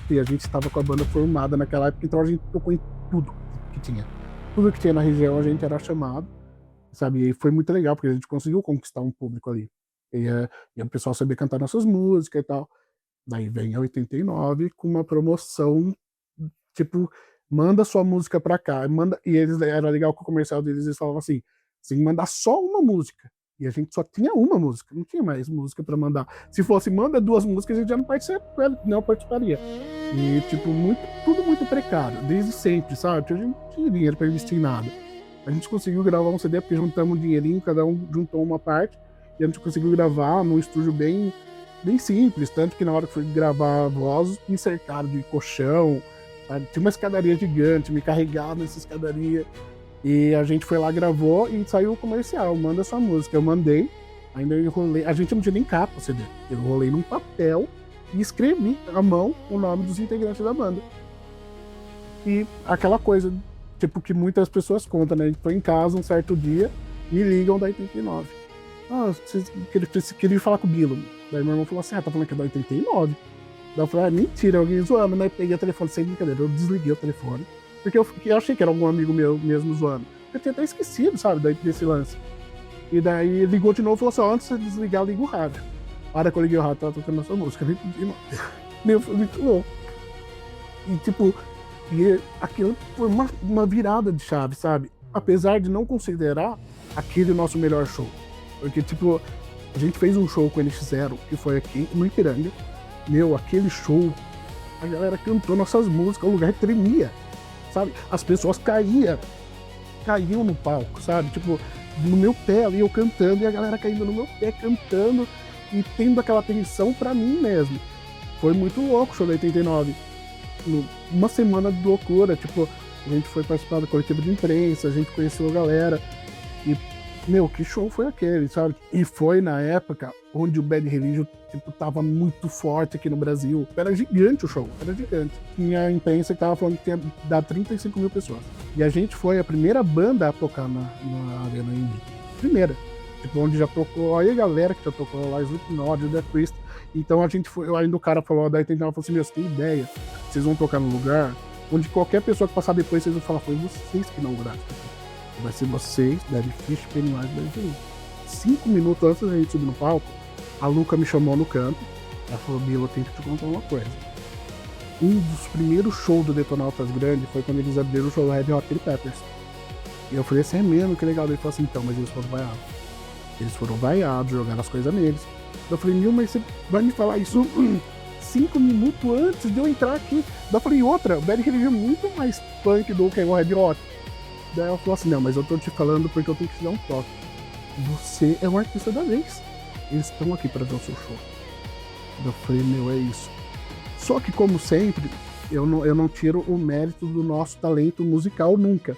Speaker 2: E a gente estava com a banda formada naquela época, então a gente tocou em tudo que tinha. Tudo que tinha na região a gente era chamado, sabe? E foi muito legal, porque a gente conseguiu conquistar um público ali. E o pessoal sabia cantar nossas músicas e tal. Daí vem a 89 com uma promoção, tipo, manda sua música pra cá. E era legal que o comercial deles, eles falavam assim, você tem que mandar só uma música. E a gente só tinha uma música, não tinha mais música pra mandar. Se fosse, manda 2 músicas, a gente já não participaria. E, tipo, tudo muito precário, desde sempre, sabe? A gente não tinha dinheiro pra investir em nada. A gente conseguiu gravar um CD, porque juntamos um dinheirinho, cada um juntou uma parte, e a gente conseguiu gravar num estúdio bem simples, tanto que na hora que foi gravar a voz, me cercaram de colchão, sabe? Tinha uma escadaria gigante, me carregaram nessa escadaria, e a gente foi lá, gravou e saiu o comercial, manda sua música. Eu mandei, ainda eu enrolei, a gente não tinha nem capa o CD, eu enrolei num papel e escrevi à mão o nome dos integrantes da banda. E aquela coisa, tipo, que muitas pessoas contam, né? A gente foi em casa um certo dia, me ligam da 89. Vocês queriam falar com o Bilo. Daí meu irmão falou assim, tá falando que é da 89? Daí eu falei, mentira, alguém zoando. Daí peguei o telefone, sem brincadeira, eu desliguei o telefone, porque eu achei que era algum amigo meu mesmo zoando. Eu tinha até esquecido, sabe, desse lance. E daí ligou de novo e falou assim, antes de você desligar, liga o rádio. A hora que eu liguei o rádio, tava tocando nossa música, eu fui muito louco. E tipo, aquilo foi uma virada de chave, sabe? Apesar de não considerar aquele nosso melhor show. Porque, tipo, a gente fez um show com o NX0, que foi aqui no Ipiranga. Aquele show, a galera cantou nossas músicas, o lugar tremia, sabe? As pessoas caíam no palco, sabe? Tipo, no meu pé ali, eu cantando, e a galera caindo no meu pé, cantando, e tendo aquela atenção pra mim mesmo. Foi muito louco o show da 89. Uma semana de loucura, tipo, a gente foi participar do coletivo de imprensa, a gente conheceu a galera, e que show foi aquele, sabe? E foi na época onde o Bad Religion, tipo, tava muito forte aqui no Brasil. Era gigante o show, era gigante. Tinha a imprensa que tava falando que ia dar 35 mil pessoas. E a gente foi a primeira banda a tocar na Arena Indie. Primeira. Tipo, onde já tocou, olha a galera que já tocou lá, Slipknot, Judas Priest. Então a gente foi, ainda o cara falou, daí falou assim, você tem ideia? Vocês vão tocar num lugar onde qualquer pessoa que passar depois, vocês vão falar, foi vocês que inauguraram. Vai ser vocês, Dead Fish, Pennywise, Dead Religion. 5 minutos antes da gente subir no palco, a Luca me chamou no canto. Ela falou, Bilo, eu tenho que te contar uma coisa. um dos primeiros shows do Detonautas Grande foi quando eles abriram o show do Red Hot Chili Peppers. E eu falei assim, é mesmo, que legal. Ele falou assim, então, mas eles foram vaiados. Eles foram vaiados, jogaram as coisas neles. Eu falei, meu, mas você vai me falar isso 5 minutos antes de eu entrar aqui? Eu falei, outra, o Bad Religion é muito mais punk do que o Red Hot. Daí ela falou assim, não, mas eu tô te falando porque eu tenho que te dar um toque. Você é um artista da vez. Eles estão aqui para ver o seu show. Eu falei, meu, é isso. Só que, como sempre, eu não tiro o mérito do nosso talento musical nunca.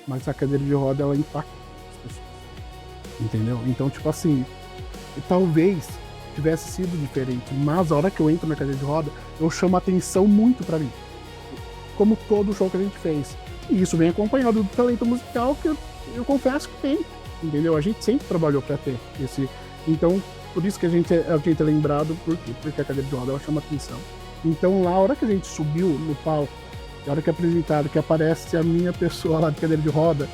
Speaker 2: Mas a cadeira de roda, ela impacta as pessoas. Entendeu? Então, tipo assim, talvez tivesse sido diferente, mas a hora que eu entro na cadeira de roda, eu chamo atenção muito pra mim. Como todo show que a gente fez. E isso vem acompanhado do talento musical que eu confesso que tem. Entendeu? A gente sempre trabalhou pra ter esse... Então, por isso que a gente é lembrado, por quê? Porque a cadeira de roda, ela chama atenção. Então, lá, a hora que a gente subiu no palco, a hora que apresentaram, que aparece a minha pessoa lá de cadeira de roda,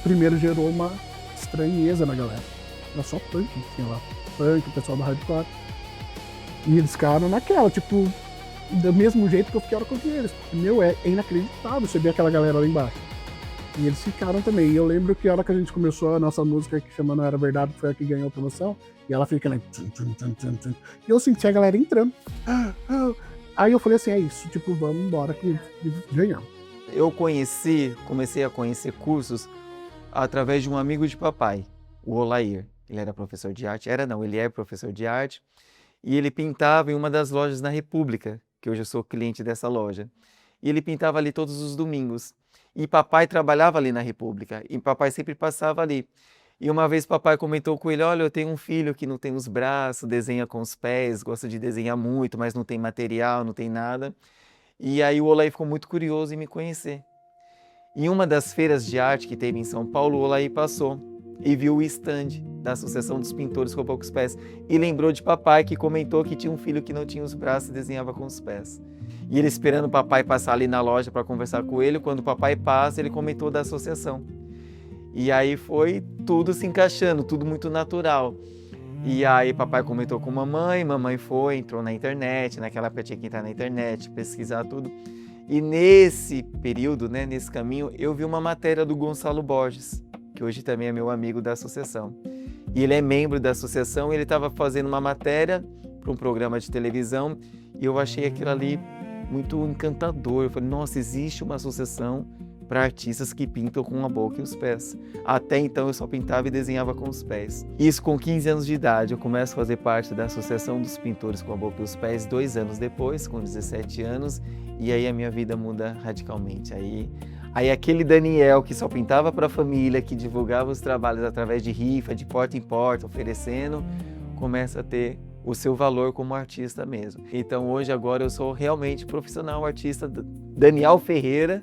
Speaker 2: primeiro gerou uma estranheza na galera. Era só punk que tinha lá. Punk, o pessoal do hardcore. E eles ficaram naquela, tipo, do mesmo jeito que eu fiquei a hora que eu vi eles. Meu, é inacreditável você ver aquela galera lá embaixo. E eles ficaram também. E eu lembro que a hora que a gente começou a nossa música, que chama Não Era Verdade, foi a que ganhou a promoção, e ela fica lá, e eu senti a galera entrando. Aí eu falei assim, é isso, tipo, vamos embora que ganhamos.
Speaker 3: Eu comecei a conhecer cursos através de um amigo de papai, o Olair. Ele era professor de arte, ele é professor de arte, e ele pintava em uma das lojas na República, que hoje eu sou cliente dessa loja. E ele pintava ali todos os domingos. E papai trabalhava ali na República, e papai sempre passava ali. E uma vez papai comentou com ele, olha, eu tenho um filho que não tem os braços, desenha com os pés, gosta de desenhar muito, mas não tem material, não tem nada. E aí o Olair ficou muito curioso em me conhecer. Em uma das feiras de arte que teve em São Paulo, o Olair passou e viu o stand da Associação dos Pintores com Poucos Pés e lembrou de papai, que comentou que tinha um filho que não tinha os braços e desenhava com os pés. E ele esperando o papai passar ali na loja para conversar com ele, quando o papai passa, ele comentou da associação. E aí foi tudo se encaixando, tudo muito natural. E aí papai comentou com mamãe foi, entrou na internet, naquela época tinha que entrar na internet, pesquisar tudo. E nesse período, né, nesse caminho, eu vi uma matéria do Gonçalo Borges, que hoje também é meu amigo da associação. E ele é membro da associação, e ele estava fazendo uma matéria para um programa de televisão, e eu achei aquilo ali muito encantador. Eu falei, nossa, existe uma associação para artistas que pintam com a boca e os pés. Até então eu só pintava e desenhava com os pés. Isso com 15 anos de idade, eu começo a fazer parte da Associação dos Pintores com a Boca e os Pés 2 anos depois, com 17 anos, e aí a minha vida muda radicalmente. Aí aquele Daniel que só pintava para a família, que divulgava os trabalhos através de rifa, de porta em porta, oferecendo, começa a ter o seu valor como artista mesmo. Então hoje, agora, eu sou realmente profissional, artista Daniel Ferreira,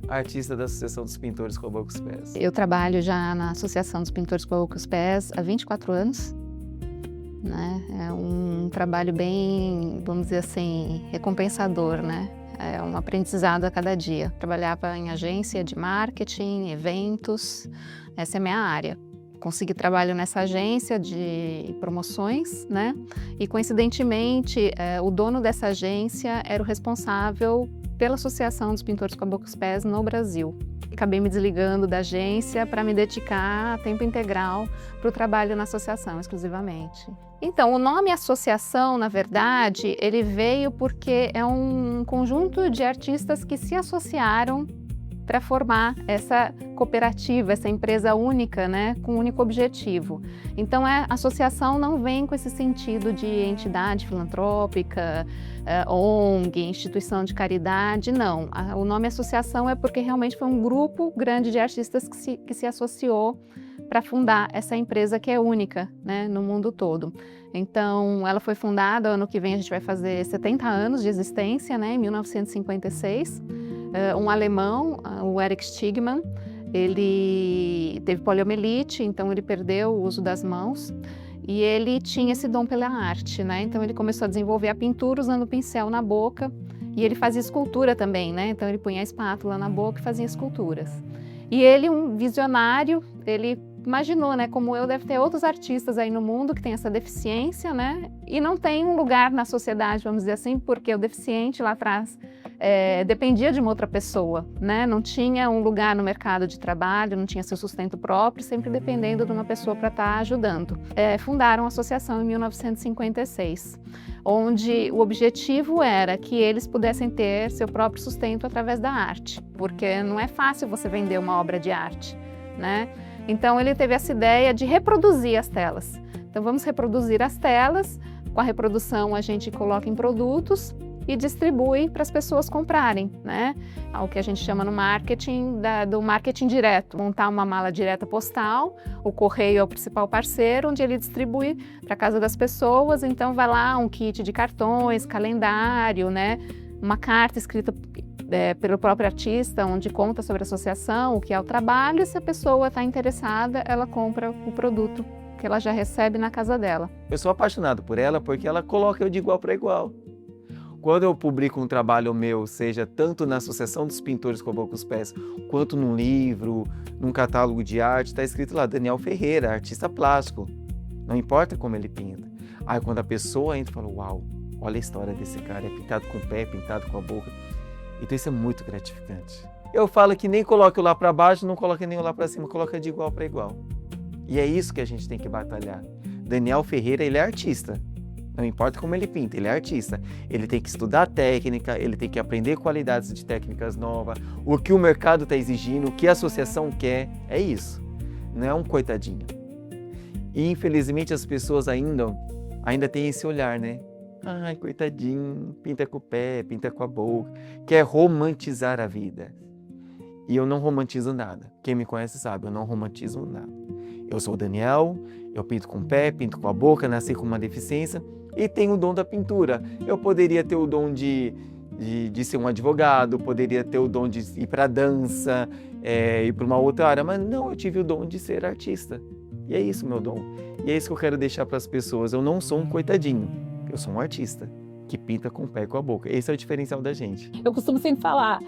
Speaker 3: artista da Associação dos Pintores com a Boca e os Pés.
Speaker 10: Eu trabalho já na Associação dos Pintores com a Boca e os Pés há 24 anos. Né? É um trabalho bem, vamos dizer assim, recompensador, né? É um aprendizado a cada dia. Trabalhava em agência de marketing, eventos, essa é a minha área. Consegui trabalho nessa agência de promoções, né? E coincidentemente, o dono dessa agência era o responsável pela Associação dos Pintores com a Boca e os Pés no Brasil. Acabei me desligando da agência para me dedicar a tempo integral para o trabalho na associação, exclusivamente. Então, o nome associação, na verdade, ele veio porque é um conjunto de artistas que se associaram para formar essa cooperativa, essa empresa única, né, com um único objetivo. Então, a associação não vem com esse sentido de entidade filantrópica, ONG, instituição de caridade, não. O nome associação é porque realmente foi um grupo grande de artistas que se associou para fundar essa empresa que é única, né, no mundo todo. Então, ela foi fundada, ano que vem a gente vai fazer 70 anos de existência, né, em 1956. Um alemão, o Erich Stigmann, ele teve poliomielite, então ele perdeu o uso das mãos e ele tinha esse dom pela arte, né? Então ele começou a desenvolver a pintura usando o pincel na boca e ele fazia escultura também, né? Então ele punha a espátula na boca e fazia esculturas. E ele, um visionário, ele imaginou, né, como eu, deve ter outros artistas aí no mundo que têm essa deficiência, né, e não tem um lugar na sociedade, vamos dizer assim, porque o deficiente lá atrás dependia de uma outra pessoa, né, não tinha um lugar no mercado de trabalho, não tinha seu sustento próprio, sempre dependendo de uma pessoa para estar ajudando. Fundaram a associação em 1956, onde o objetivo era que eles pudessem ter seu próprio sustento através da arte, porque não é fácil você vender uma obra de arte, né? Então ele teve essa ideia de reproduzir as telas. Então vamos reproduzir as telas, com a reprodução a gente coloca em produtos e distribui para as pessoas comprarem, né? O que a gente chama no marketing do marketing direto. Montar uma mala direta postal, o correio é o principal parceiro, onde ele distribui para a casa das pessoas. Então vai lá um kit de cartões, calendário, né? Uma carta escrita pelo próprio artista, onde conta sobre a associação, o que é o trabalho, e se a pessoa está interessada, ela compra o produto que ela já recebe na casa dela.
Speaker 3: Eu sou apaixonado por ela porque ela coloca eu de igual para igual. Quando eu publico um trabalho meu, seja tanto na Associação dos Pintores com a Boca e os Pés, quanto num livro, num catálogo de arte, está escrito lá, Daniel Ferreira, artista plástico. Não importa como ele pinta. Aí quando a pessoa entra e fala, uau, olha a história desse cara, é pintado com o pé, pintado com a boca. Então isso é muito gratificante. Eu falo que nem coloca o lá para baixo, não coloca nem o lá para cima, coloca de igual para igual. E é isso que a gente tem que batalhar. Daniel Ferreira, ele é artista. Não importa como ele pinta, ele é artista. Ele tem que estudar técnica, ele tem que aprender qualidades de técnicas novas, o que o mercado está exigindo, o que a associação quer, é isso. Não é um coitadinho. E infelizmente as pessoas ainda têm esse olhar, né? Ai, coitadinho, pinta com o pé, pinta com a boca, quer romantizar a vida. E eu não romantizo nada. Quem me conhece sabe, eu não romantizo nada. Eu sou o Daniel, eu pinto com o pé, pinto com a boca, nasci com uma deficiência e tenho o dom da pintura. Eu poderia ter o dom de ser um advogado, poderia ter o dom de ir para a dança, ir para uma outra área, mas não, eu tive o dom de ser artista. E é isso, meu dom. E é isso que eu quero deixar para as pessoas. Eu não sou um coitadinho, eu sou um artista que pinta com o pé e com a boca. Esse é o diferencial da gente.
Speaker 6: Eu costumo sempre falar,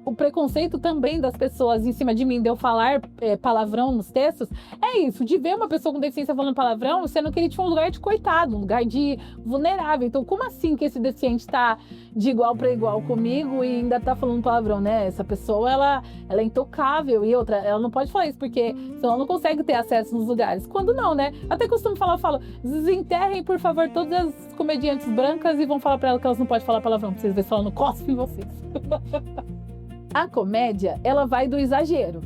Speaker 6: o preconceito também das pessoas em cima de mim, de eu falar palavrão nos textos, é isso, de ver uma pessoa com deficiência falando palavrão, sendo que ele tinha um lugar de coitado, um lugar de vulnerável. Então, como assim que esse deficiente está de igual para igual comigo e ainda está falando palavrão, né? Essa pessoa, ela é intocável, e outra, ela não pode falar isso, porque senão ela não consegue ter acesso nos lugares. Quando não, né? Até costumo falar, eu falo, desenterrem, por favor, todas as comediantes brancas e vão falar para ela que elas não podem falar palavrão, pra vocês verem se ela não cospe em vocês. A comédia, ela vai do exagero.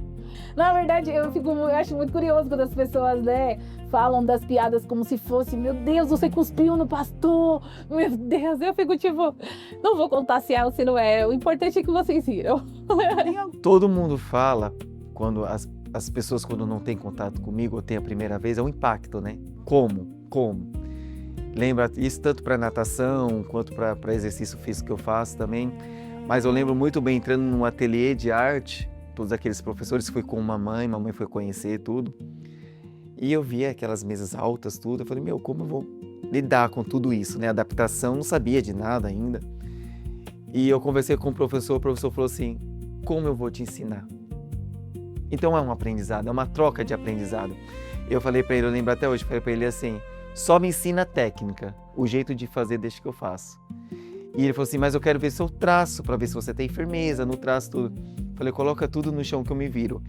Speaker 6: Na verdade, eu acho muito curioso quando as pessoas, né, falam das piadas como se fosse, meu Deus, você cuspiu no pastor, meu Deus, eu fico tipo, não vou contar se é ou se não é, o importante é que vocês riram.
Speaker 3: Todo mundo fala, quando as pessoas quando não têm contato comigo ou têm a primeira vez, é um impacto, né? Como? Lembra isso tanto para natação quanto para exercício físico que eu faço também. Mas eu lembro muito bem entrando num ateliê de arte, todos aqueles professores, fui com mamãe foi conhecer tudo. E eu via aquelas mesas altas, tudo. Eu falei, como eu vou lidar com tudo isso, né? Adaptação, não sabia de nada ainda. E eu conversei com o professor falou assim, como eu vou te ensinar? Então é um aprendizado, é uma troca de aprendizado. Eu falei para ele, eu lembro até hoje, falei para ele assim, só me ensina a técnica, o jeito de fazer deixa que eu faço. E ele falou assim, mas eu quero ver seu traço, para ver se você tem firmeza no traço, tudo. Falei, coloca tudo no chão que eu me viro.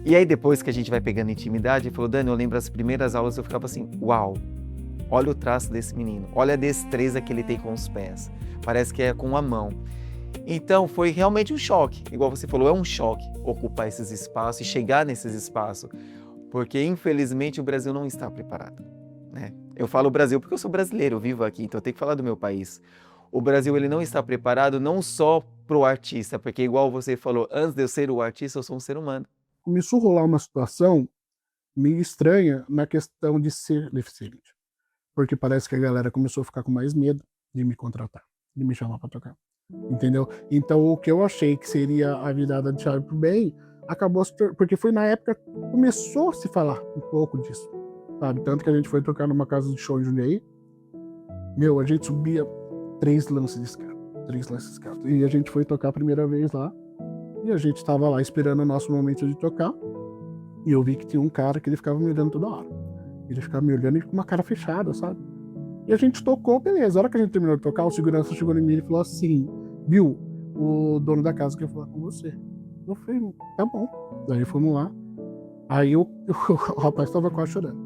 Speaker 3: E aí depois que a gente vai pegando intimidade, ele falou, Dani, eu lembro as primeiras aulas, eu ficava assim, uau, olha o traço desse menino, olha a destreza que ele tem com os pés, parece que é com a mão. Então foi realmente um choque, igual você falou, é um choque ocupar esses espaços e chegar nesses espaços, porque infelizmente o Brasil não está preparado, né? Eu falo Brasil porque eu sou brasileiro, eu vivo aqui, então eu tenho que falar do meu país. O Brasil ele não está preparado não só para o artista, porque igual você falou, antes de eu ser o artista, eu sou um ser humano.
Speaker 2: Começou a rolar uma situação meio estranha na questão de ser deficiente. Porque parece que a galera começou a ficar com mais medo de me contratar, de me chamar para tocar. Entendeu? Então o que eu achei que seria a virada de chave pro bem, acabou se porque foi na época que começou a se falar um pouco disso, sabe? Tanto que a gente foi tocar numa casa de show em Jundiaí, a gente subia 3 lances de escada. E a gente foi tocar a primeira vez lá, e a gente estava lá esperando o nosso momento de tocar, E eu vi que tinha um cara que ele ficava me olhando toda hora. Ele ficava me olhando e com uma cara fechada, sabe? E a gente tocou, beleza. A hora que a gente terminou de tocar, o segurança chegou em mim e falou assim: Bill, o dono da casa quer falar com você. Eu falei: tá bom. Daí fomos lá. Aí o rapaz tava quase chorando.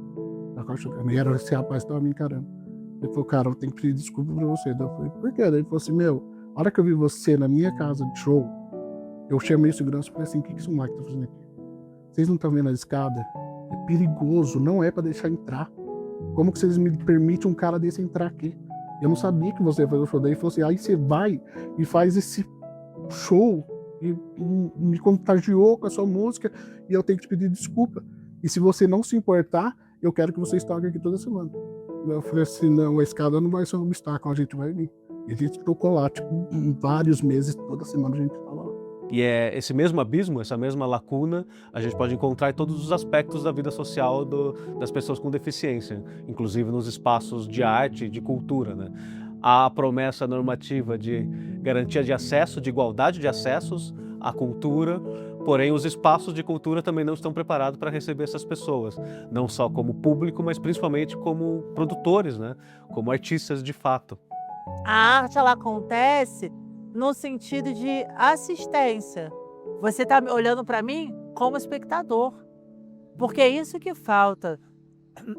Speaker 2: Tava quase chorando. E era esse rapaz que tava me encarando. Ele falou: cara, eu tenho que pedir desculpa pra você. Daí eu falei: por quê? Daí ele falou assim: a hora que eu vi você na minha casa de show, eu chamei o segurança e falei assim: o que esse moleque tá fazendo aqui? Vocês não estão vendo a escada? É perigoso, não é pra deixar entrar. Como que vocês me permitem um cara desse entrar aqui? Eu não sabia que você ia fazer o show. Daí ele falou assim: aí você vai e faz esse show e me contagiou com a sua música e eu tenho que te pedir desculpa. E se você não se importar, eu quero que vocês toquem aqui toda semana. Eu falei assim: não, a escada não vai ser um obstáculo, a gente vai vir. E a gente tocou lá, tipo, em vários meses, toda semana a gente tava lá.
Speaker 8: E é esse mesmo abismo, essa mesma lacuna, a gente pode encontrar em todos os aspectos da vida social das pessoas com deficiência, inclusive nos espaços de arte, de cultura, né? Há a promessa normativa de garantia de acesso, de igualdade de acessos à cultura, porém os espaços de cultura também não estão preparados para receber essas pessoas, não só como público, mas principalmente como produtores, né? Como artistas de fato.
Speaker 5: A arte, ela acontece no sentido de assistência. Você está olhando para mim como espectador. Porque é isso que falta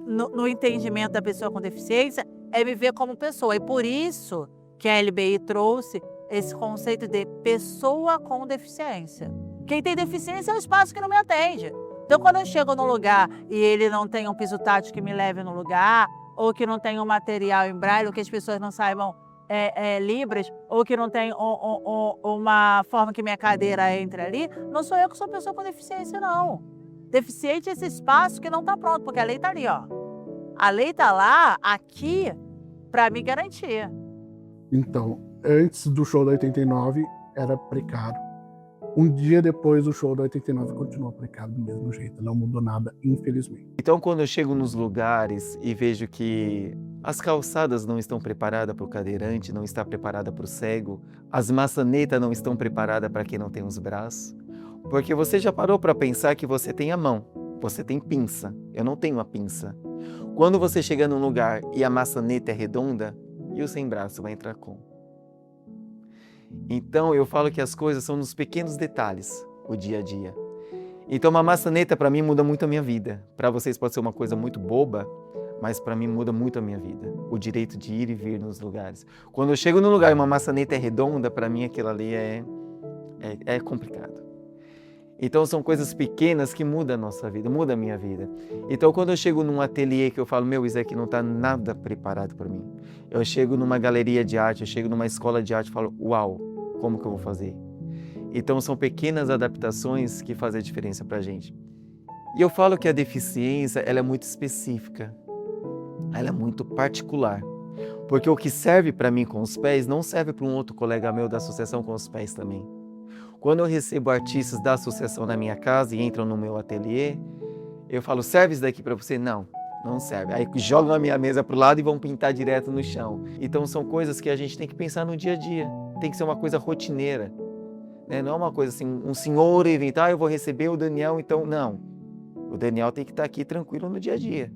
Speaker 5: no entendimento da pessoa com deficiência, é me ver como pessoa. E por isso que a LBI trouxe esse conceito de pessoa com deficiência. Quem tem deficiência é o espaço que não me atende. Então, quando eu chego no lugar e ele não tem um piso tátil que me leve no lugar, ou que não tem um material em braille, ou que as pessoas não saibam Libras, ou que não tem uma forma que minha cadeira entre ali, não sou eu que sou pessoa com deficiência, não. Deficiente é esse espaço que não está pronto, porque a lei está ali, ó. A lei está lá, aqui, para me garantir.
Speaker 2: Então, antes do show da 89, era precário. Um dia depois do show da 89, continuou precário do mesmo jeito. Não mudou nada, infelizmente.
Speaker 3: Então, quando eu chego nos lugares e vejo que as calçadas não estão preparadas para o cadeirante, não está preparada para o cego, as maçanetas não estão preparadas para quem não tem os braços, porque você já parou para pensar que você tem a mão, você tem pinça, eu não tenho a pinça. Quando você chega num lugar e a maçaneta é redonda, e o sem braço vai entrar como? Então eu falo que as coisas são nos pequenos detalhes, o dia a dia. Então uma maçaneta para mim muda muito a minha vida. Para vocês pode ser uma coisa muito boba, mas para mim muda muito a minha vida. O direito de ir e vir nos lugares. Quando eu chego num lugar e uma maçaneta é redonda, para mim aquilo ali é complicado. Então são coisas pequenas que mudam a nossa vida, mudam a minha vida. Então quando eu chego num ateliê que eu falo: isso aqui não está nada preparado para mim. Eu chego numa galeria de arte, eu chego numa escola de arte e falo: uau, como que eu vou fazer? Então são pequenas adaptações que fazem a diferença para a gente. E eu falo que a deficiência ela é muito específica, ela é muito particular. Porque o que serve para mim com os pés não serve para um outro colega meu da associação com os pés também. Quando eu recebo artistas da associação na minha casa e entram no meu ateliê, eu falo: serve isso daqui para você? Não, não serve. Aí jogam a minha mesa para o lado e vão pintar direto no chão. Então são coisas que a gente tem que pensar no dia a dia. Tem que ser uma coisa rotineira. Né? Não é uma coisa assim, um senhor inventar: eu vou receber o Daniel, então não. O Daniel tem que estar aqui tranquilo no dia a dia.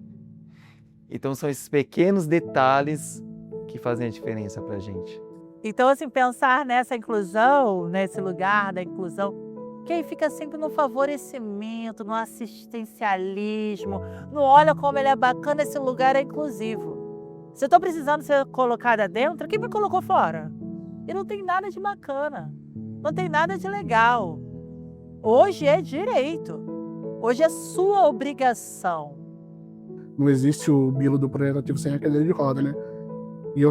Speaker 3: Então são esses pequenos detalhes que fazem a diferença para a gente.
Speaker 5: Então, assim, pensar nessa inclusão, nesse lugar da inclusão, que aí fica sempre no favorecimento, no assistencialismo, no olha como ele é bacana, esse lugar é inclusivo. Se eu estou precisando ser colocada dentro, quem me colocou fora? E não tem nada de bacana, não tem nada de legal. Hoje é direito, hoje é sua obrigação.
Speaker 2: Não existe o Bilo do Projetativo sem a cadeira de roda, né? E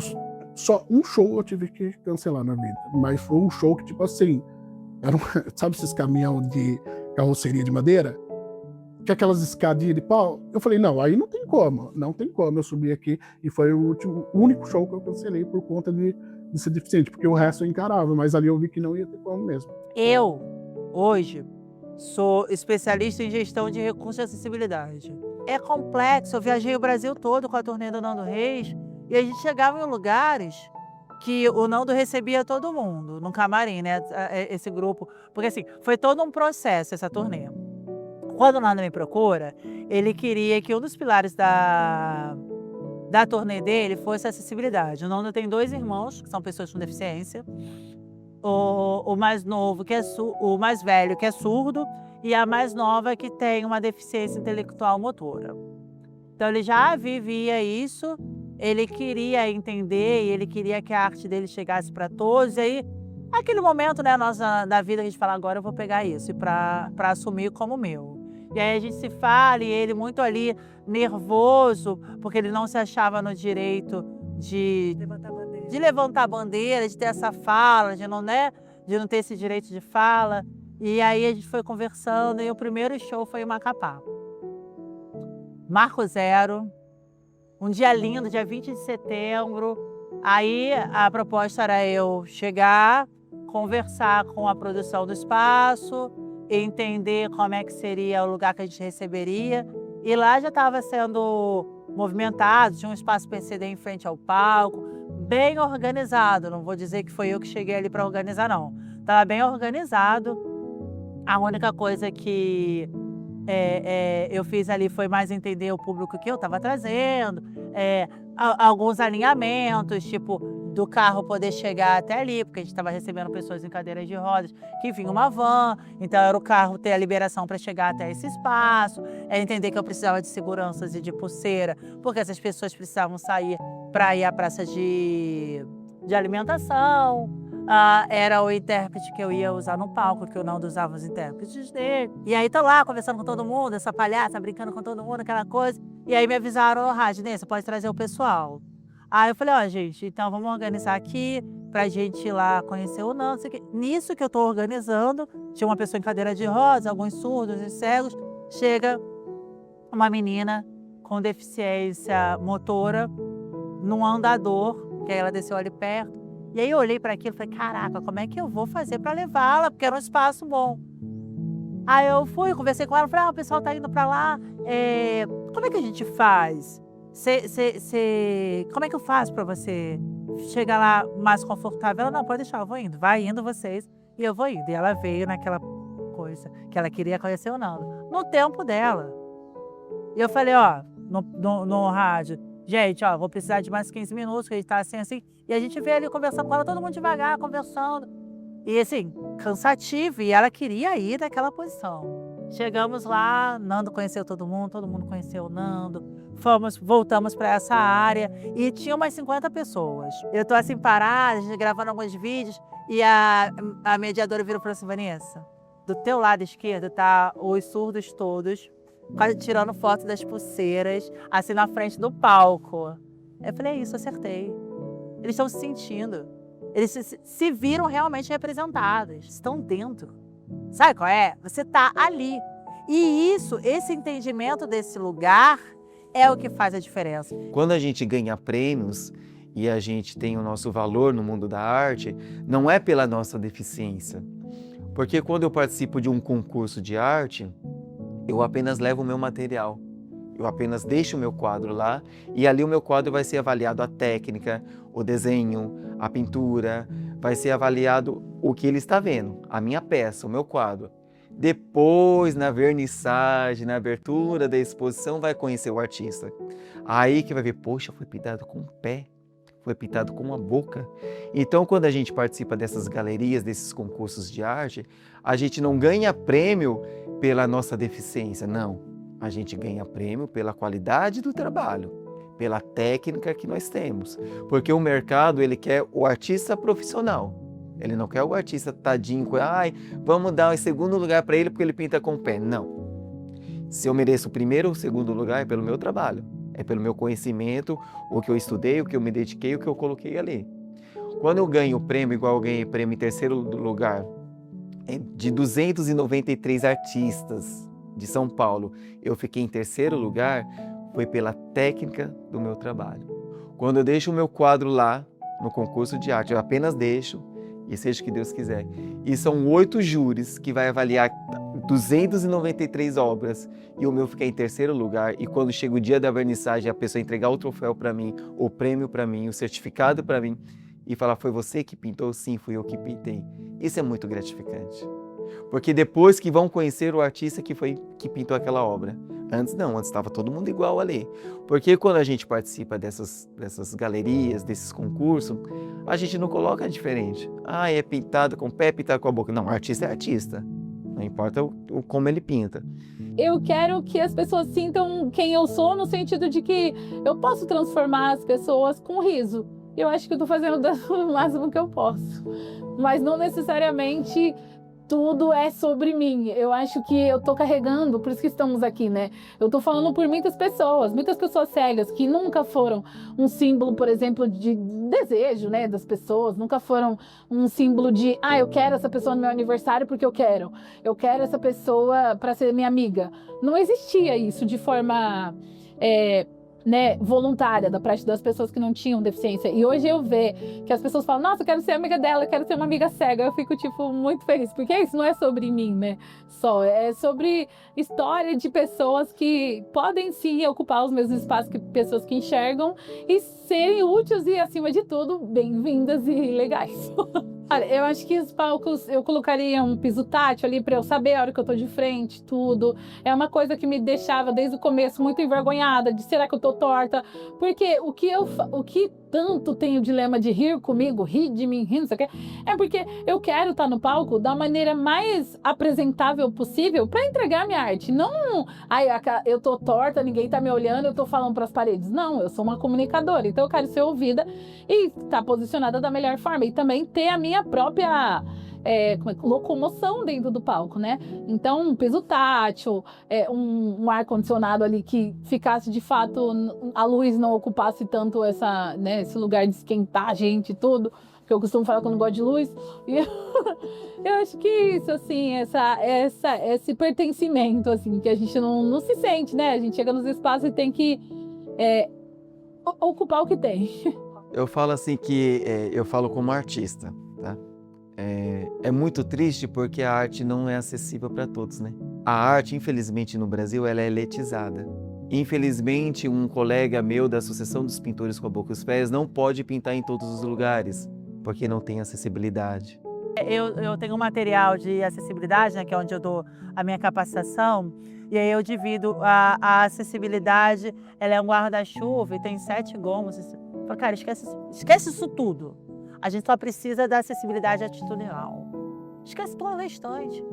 Speaker 2: só um show eu tive que cancelar na vida. Mas foi um show que, tipo assim, era sabe esses caminhão de carroceria de madeira? Tinha aquelas escadinhas de pau. Eu falei: não, aí não tem como. Não tem como eu subir aqui. E foi o único show que eu cancelei por conta de ser deficiente. Porque o resto eu encarava. Mas ali eu vi que não ia ter como mesmo.
Speaker 5: Eu, hoje, sou especialista em gestão de recursos e acessibilidade. É complexo. Eu viajei o Brasil todo com a turnê do Nando Reis. E a gente chegava em lugares que o Nando recebia todo mundo, num camarim, né? Esse grupo. Porque assim, foi todo um processo essa turnê. quando o Nando me procura, ele queria que um dos pilares da turnê dele fosse a acessibilidade. O Nando tem 2 irmãos, que são pessoas com deficiência. O mais novo, o mais velho, que é surdo, e a mais nova, que tem uma deficiência intelectual motora. Então ele já vivia isso, ele queria entender, e ele queria que a arte dele chegasse para todos. E aí, aquele momento, né, da vida, que a gente fala, agora eu vou pegar isso para assumir como meu. E aí a gente se fala, e ele muito ali nervoso, porque ele não se achava no direito de levantar a bandeira, de ter essa fala, de não ter esse direito de fala. E aí a gente foi conversando, e o primeiro show foi em Macapá. Marco Zero, um dia lindo, dia 20 de setembro. Aí a proposta era eu chegar, conversar com a produção do espaço, entender como é que seria o lugar que a gente receberia. E lá já estava sendo movimentado, tinha um espaço PCD em frente ao palco, bem organizado. Não vou dizer que foi eu que cheguei ali para organizar, não. Estava bem organizado. A única coisa que eu fiz ali foi mais entender o público que eu estava trazendo, alguns alinhamentos, tipo, do carro poder chegar até ali, porque a gente estava recebendo pessoas em cadeiras de rodas, que vinha uma van, então era o carro ter a liberação para chegar até esse espaço, entender que eu precisava de seguranças e de pulseira, porque essas pessoas precisavam sair para ir à praça de alimentação. Era o intérprete que eu ia usar no palco, que eu não usava os intérpretes dele. E aí tô lá conversando com todo mundo, essa palhaça, brincando com todo mundo, aquela coisa. E aí me avisaram, Radnê, você pode trazer o pessoal. Aí eu falei, gente, então vamos organizar aqui pra gente ir lá conhecer o Nando. Nisso que eu tô organizando, tinha uma pessoa em cadeira de rodas, alguns surdos e cegos. Chega uma menina com deficiência motora num andador, que aí ela desceu ali perto. E aí eu olhei para aquilo e falei, caraca, como é que eu vou fazer para levá-la? Porque era um espaço bom. Aí eu fui, conversei com ela, falei, o pessoal tá indo para lá, como é que a gente faz? Como é que eu faço para você chegar lá mais confortável? Ela, não, pode deixar, eu vou indo. Vai indo vocês e eu vou indo. E ela veio naquela coisa que ela queria conhecer o Nando, no tempo dela. E eu falei, no rádio, gente, vou precisar de mais 15 minutos, que a gente tá assim. E a gente veio ali conversando com ela, todo mundo devagar, conversando. E assim, cansativo, e ela queria ir naquela posição. Chegamos lá, Nando conheceu todo mundo conheceu o Nando. Voltamos para essa área e tinha umas 50 pessoas. Eu tô assim parada, a gente gravando alguns vídeos, e a mediadora virou e falou assim, Vanessa, do teu lado esquerdo tá os surdos todos, quase tirando foto das pulseiras, assim na frente do palco. Eu falei, é isso, acertei. Eles estão se sentindo. Eles se viram realmente representados. Estão dentro. Sabe qual é? Você está ali. E esse entendimento desse lugar é o que faz a diferença.
Speaker 3: Quando a gente ganha prêmios e a gente tem o nosso valor no mundo da arte, não é pela nossa deficiência. Porque quando eu participo de um concurso de arte, eu apenas levo o meu material. Eu apenas deixo o meu quadro lá e ali o meu quadro vai ser avaliado a técnica, o desenho, a pintura, vai ser avaliado o que ele está vendo, a minha peça, o meu quadro. Depois, na vernissagem, na abertura da exposição, vai conhecer o artista. Aí que vai ver, poxa, foi pintado com o pé, foi pintado com a boca. Então, quando a gente participa dessas galerias, desses concursos de arte, a gente não ganha prêmio pela nossa deficiência, não. A gente ganha prêmio pela qualidade do trabalho, pela técnica que nós temos. Porque o mercado, ele quer o artista profissional. Ele não quer o artista tadinho, vamos dar o segundo lugar para ele porque ele pinta com o pé. Não. Se eu mereço o primeiro ou o segundo lugar, é pelo meu trabalho. É pelo meu conhecimento, o que eu estudei, o que eu me dediquei, o que eu coloquei ali. Quando eu ganho o prêmio, igual eu ganhei prêmio em terceiro lugar, de 293 artistas de São Paulo, eu fiquei em terceiro lugar, foi pela técnica do meu trabalho. Quando eu deixo o meu quadro lá, no concurso de arte, eu apenas deixo, e seja o que Deus quiser. E são 8 júris que vai avaliar 293 obras, e o meu fica em terceiro lugar, e quando chega o dia da vernissagem, a pessoa entregar o troféu para mim, o prêmio para mim, o certificado para mim, e falar, foi você que pintou? Sim, fui eu que pintei. Isso é muito gratificante. Porque depois que vão conhecer o artista que pintou aquela obra. Antes não, antes estava todo mundo igual ali. Porque quando a gente participa dessas galerias, desses concursos, a gente não coloca diferente. Ah, é pintado com o pé, pintado com a boca. Não, artista é artista. Não importa como ele pinta.
Speaker 6: Eu quero que as pessoas sintam quem eu sou, no sentido de que eu posso transformar as pessoas com riso. Eu acho que eu tô fazendo o máximo que eu posso. Mas não necessariamente tudo é sobre mim. Eu acho que eu tô carregando, por isso que estamos aqui, né? Eu tô falando por muitas pessoas cegas que nunca foram um símbolo, por exemplo, de desejo, né, das pessoas, nunca foram um símbolo de, eu quero essa pessoa no meu aniversário porque eu quero essa pessoa para ser minha amiga. Não existia isso de forma né, voluntária da parte das pessoas que não tinham deficiência. E hoje eu vejo que as pessoas falam, nossa, eu quero ser amiga dela, eu quero ser uma amiga cega. Eu fico, tipo, muito feliz, porque isso não é sobre mim, né? Só é sobre história de pessoas que podem sim ocupar os mesmos espaços que pessoas que enxergam e serem úteis e, acima de tudo, bem-vindas e legais. Olha, eu acho que os palcos, eu colocaria um piso tátil ali para eu saber a hora que eu tô de frente, tudo. É uma coisa que me deixava desde o começo muito envergonhada de será que eu tô torta? Porque o que tanto tem o dilema de rir comigo, rir de mim, rir, não sei o quê, é porque eu quero estar no palco da maneira mais apresentável possível para entregar minha arte. Não, eu tô torta, ninguém tá me olhando, eu tô falando para as paredes. Não, eu sou uma comunicadora, então eu quero ser ouvida e estar posicionada da melhor forma e também ter a minha própria locomoção dentro do palco, né? Então, um piso tátil, um ar-condicionado ali que ficasse de fato, a luz não ocupasse tanto esse lugar de esquentar a gente e tudo, porque eu costumo falar que eu não gosto de luz. E eu acho que isso, assim, esse pertencimento, assim, que a gente não se sente, né? A gente chega nos espaços e tem que ocupar o que tem.
Speaker 3: Eu falo assim que eu falo como artista, tá? É muito triste porque a arte não é acessível para todos, né? A arte, infelizmente, no Brasil, ela é elitizada. Infelizmente, um colega meu da Associação dos Pintores com a Boca e os Pés não pode pintar em todos os lugares, porque não tem acessibilidade.
Speaker 5: Eu tenho um material de acessibilidade, né, que é onde eu dou a minha capacitação, e aí eu divido a acessibilidade, ela é um guarda-chuva e tem 7 gomos. Eu falo, cara, esquece isso tudo. A gente só precisa da acessibilidade atitudinal. Esquece todo o restante.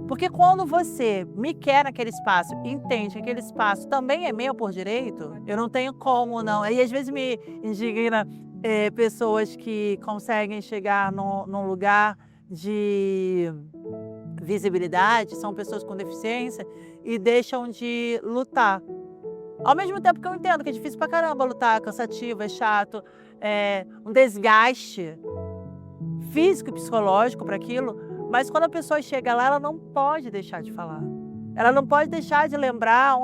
Speaker 5: Porque quando você me quer naquele espaço, entende que aquele espaço também é meu por direito, eu não tenho como não. E às vezes me indigna pessoas que conseguem chegar num lugar de visibilidade, são pessoas com deficiência, e deixam de lutar. Ao mesmo tempo que eu entendo que é difícil pra caramba lutar, cansativo, é chato, um desgaste físico e psicológico para aquilo, mas quando a pessoa chega lá, ela não pode deixar de falar. Ela não pode deixar de lembrar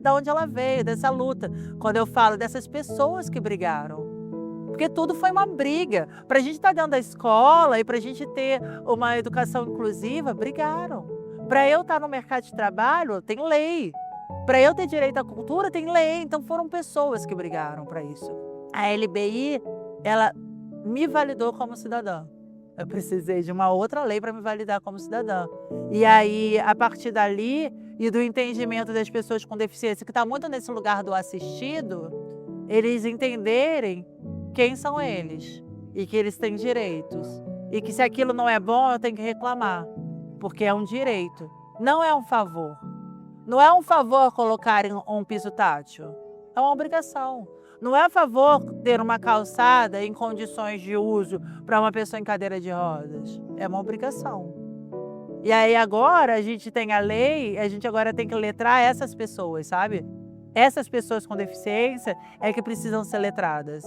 Speaker 5: da onde ela veio, dessa luta. Quando eu falo dessas pessoas que brigaram. Porque tudo foi uma briga. Para a gente estar dentro da escola e para a gente ter uma educação inclusiva, brigaram. Para eu estar no mercado de trabalho, tem lei. Para eu ter direito à cultura, tem lei. Então foram pessoas que brigaram para isso. A LBI, ela me validou como cidadã. Eu precisei de uma outra lei para me validar como cidadã. E aí, a partir dali e do entendimento das pessoas com deficiência, que está muito nesse lugar do assistido, eles entenderem quem são eles e que eles têm direitos. E que se aquilo não é bom, eu tenho que reclamar, porque é um direito, não é um favor. Não é um favor colocar um piso tátil, é uma obrigação. Não é a favor ter uma calçada em condições de uso para uma pessoa em cadeira de rodas. É uma obrigação. E aí agora a gente tem a lei, a gente agora tem que letrar essas pessoas, sabe? Essas pessoas com deficiência é que precisam ser letradas.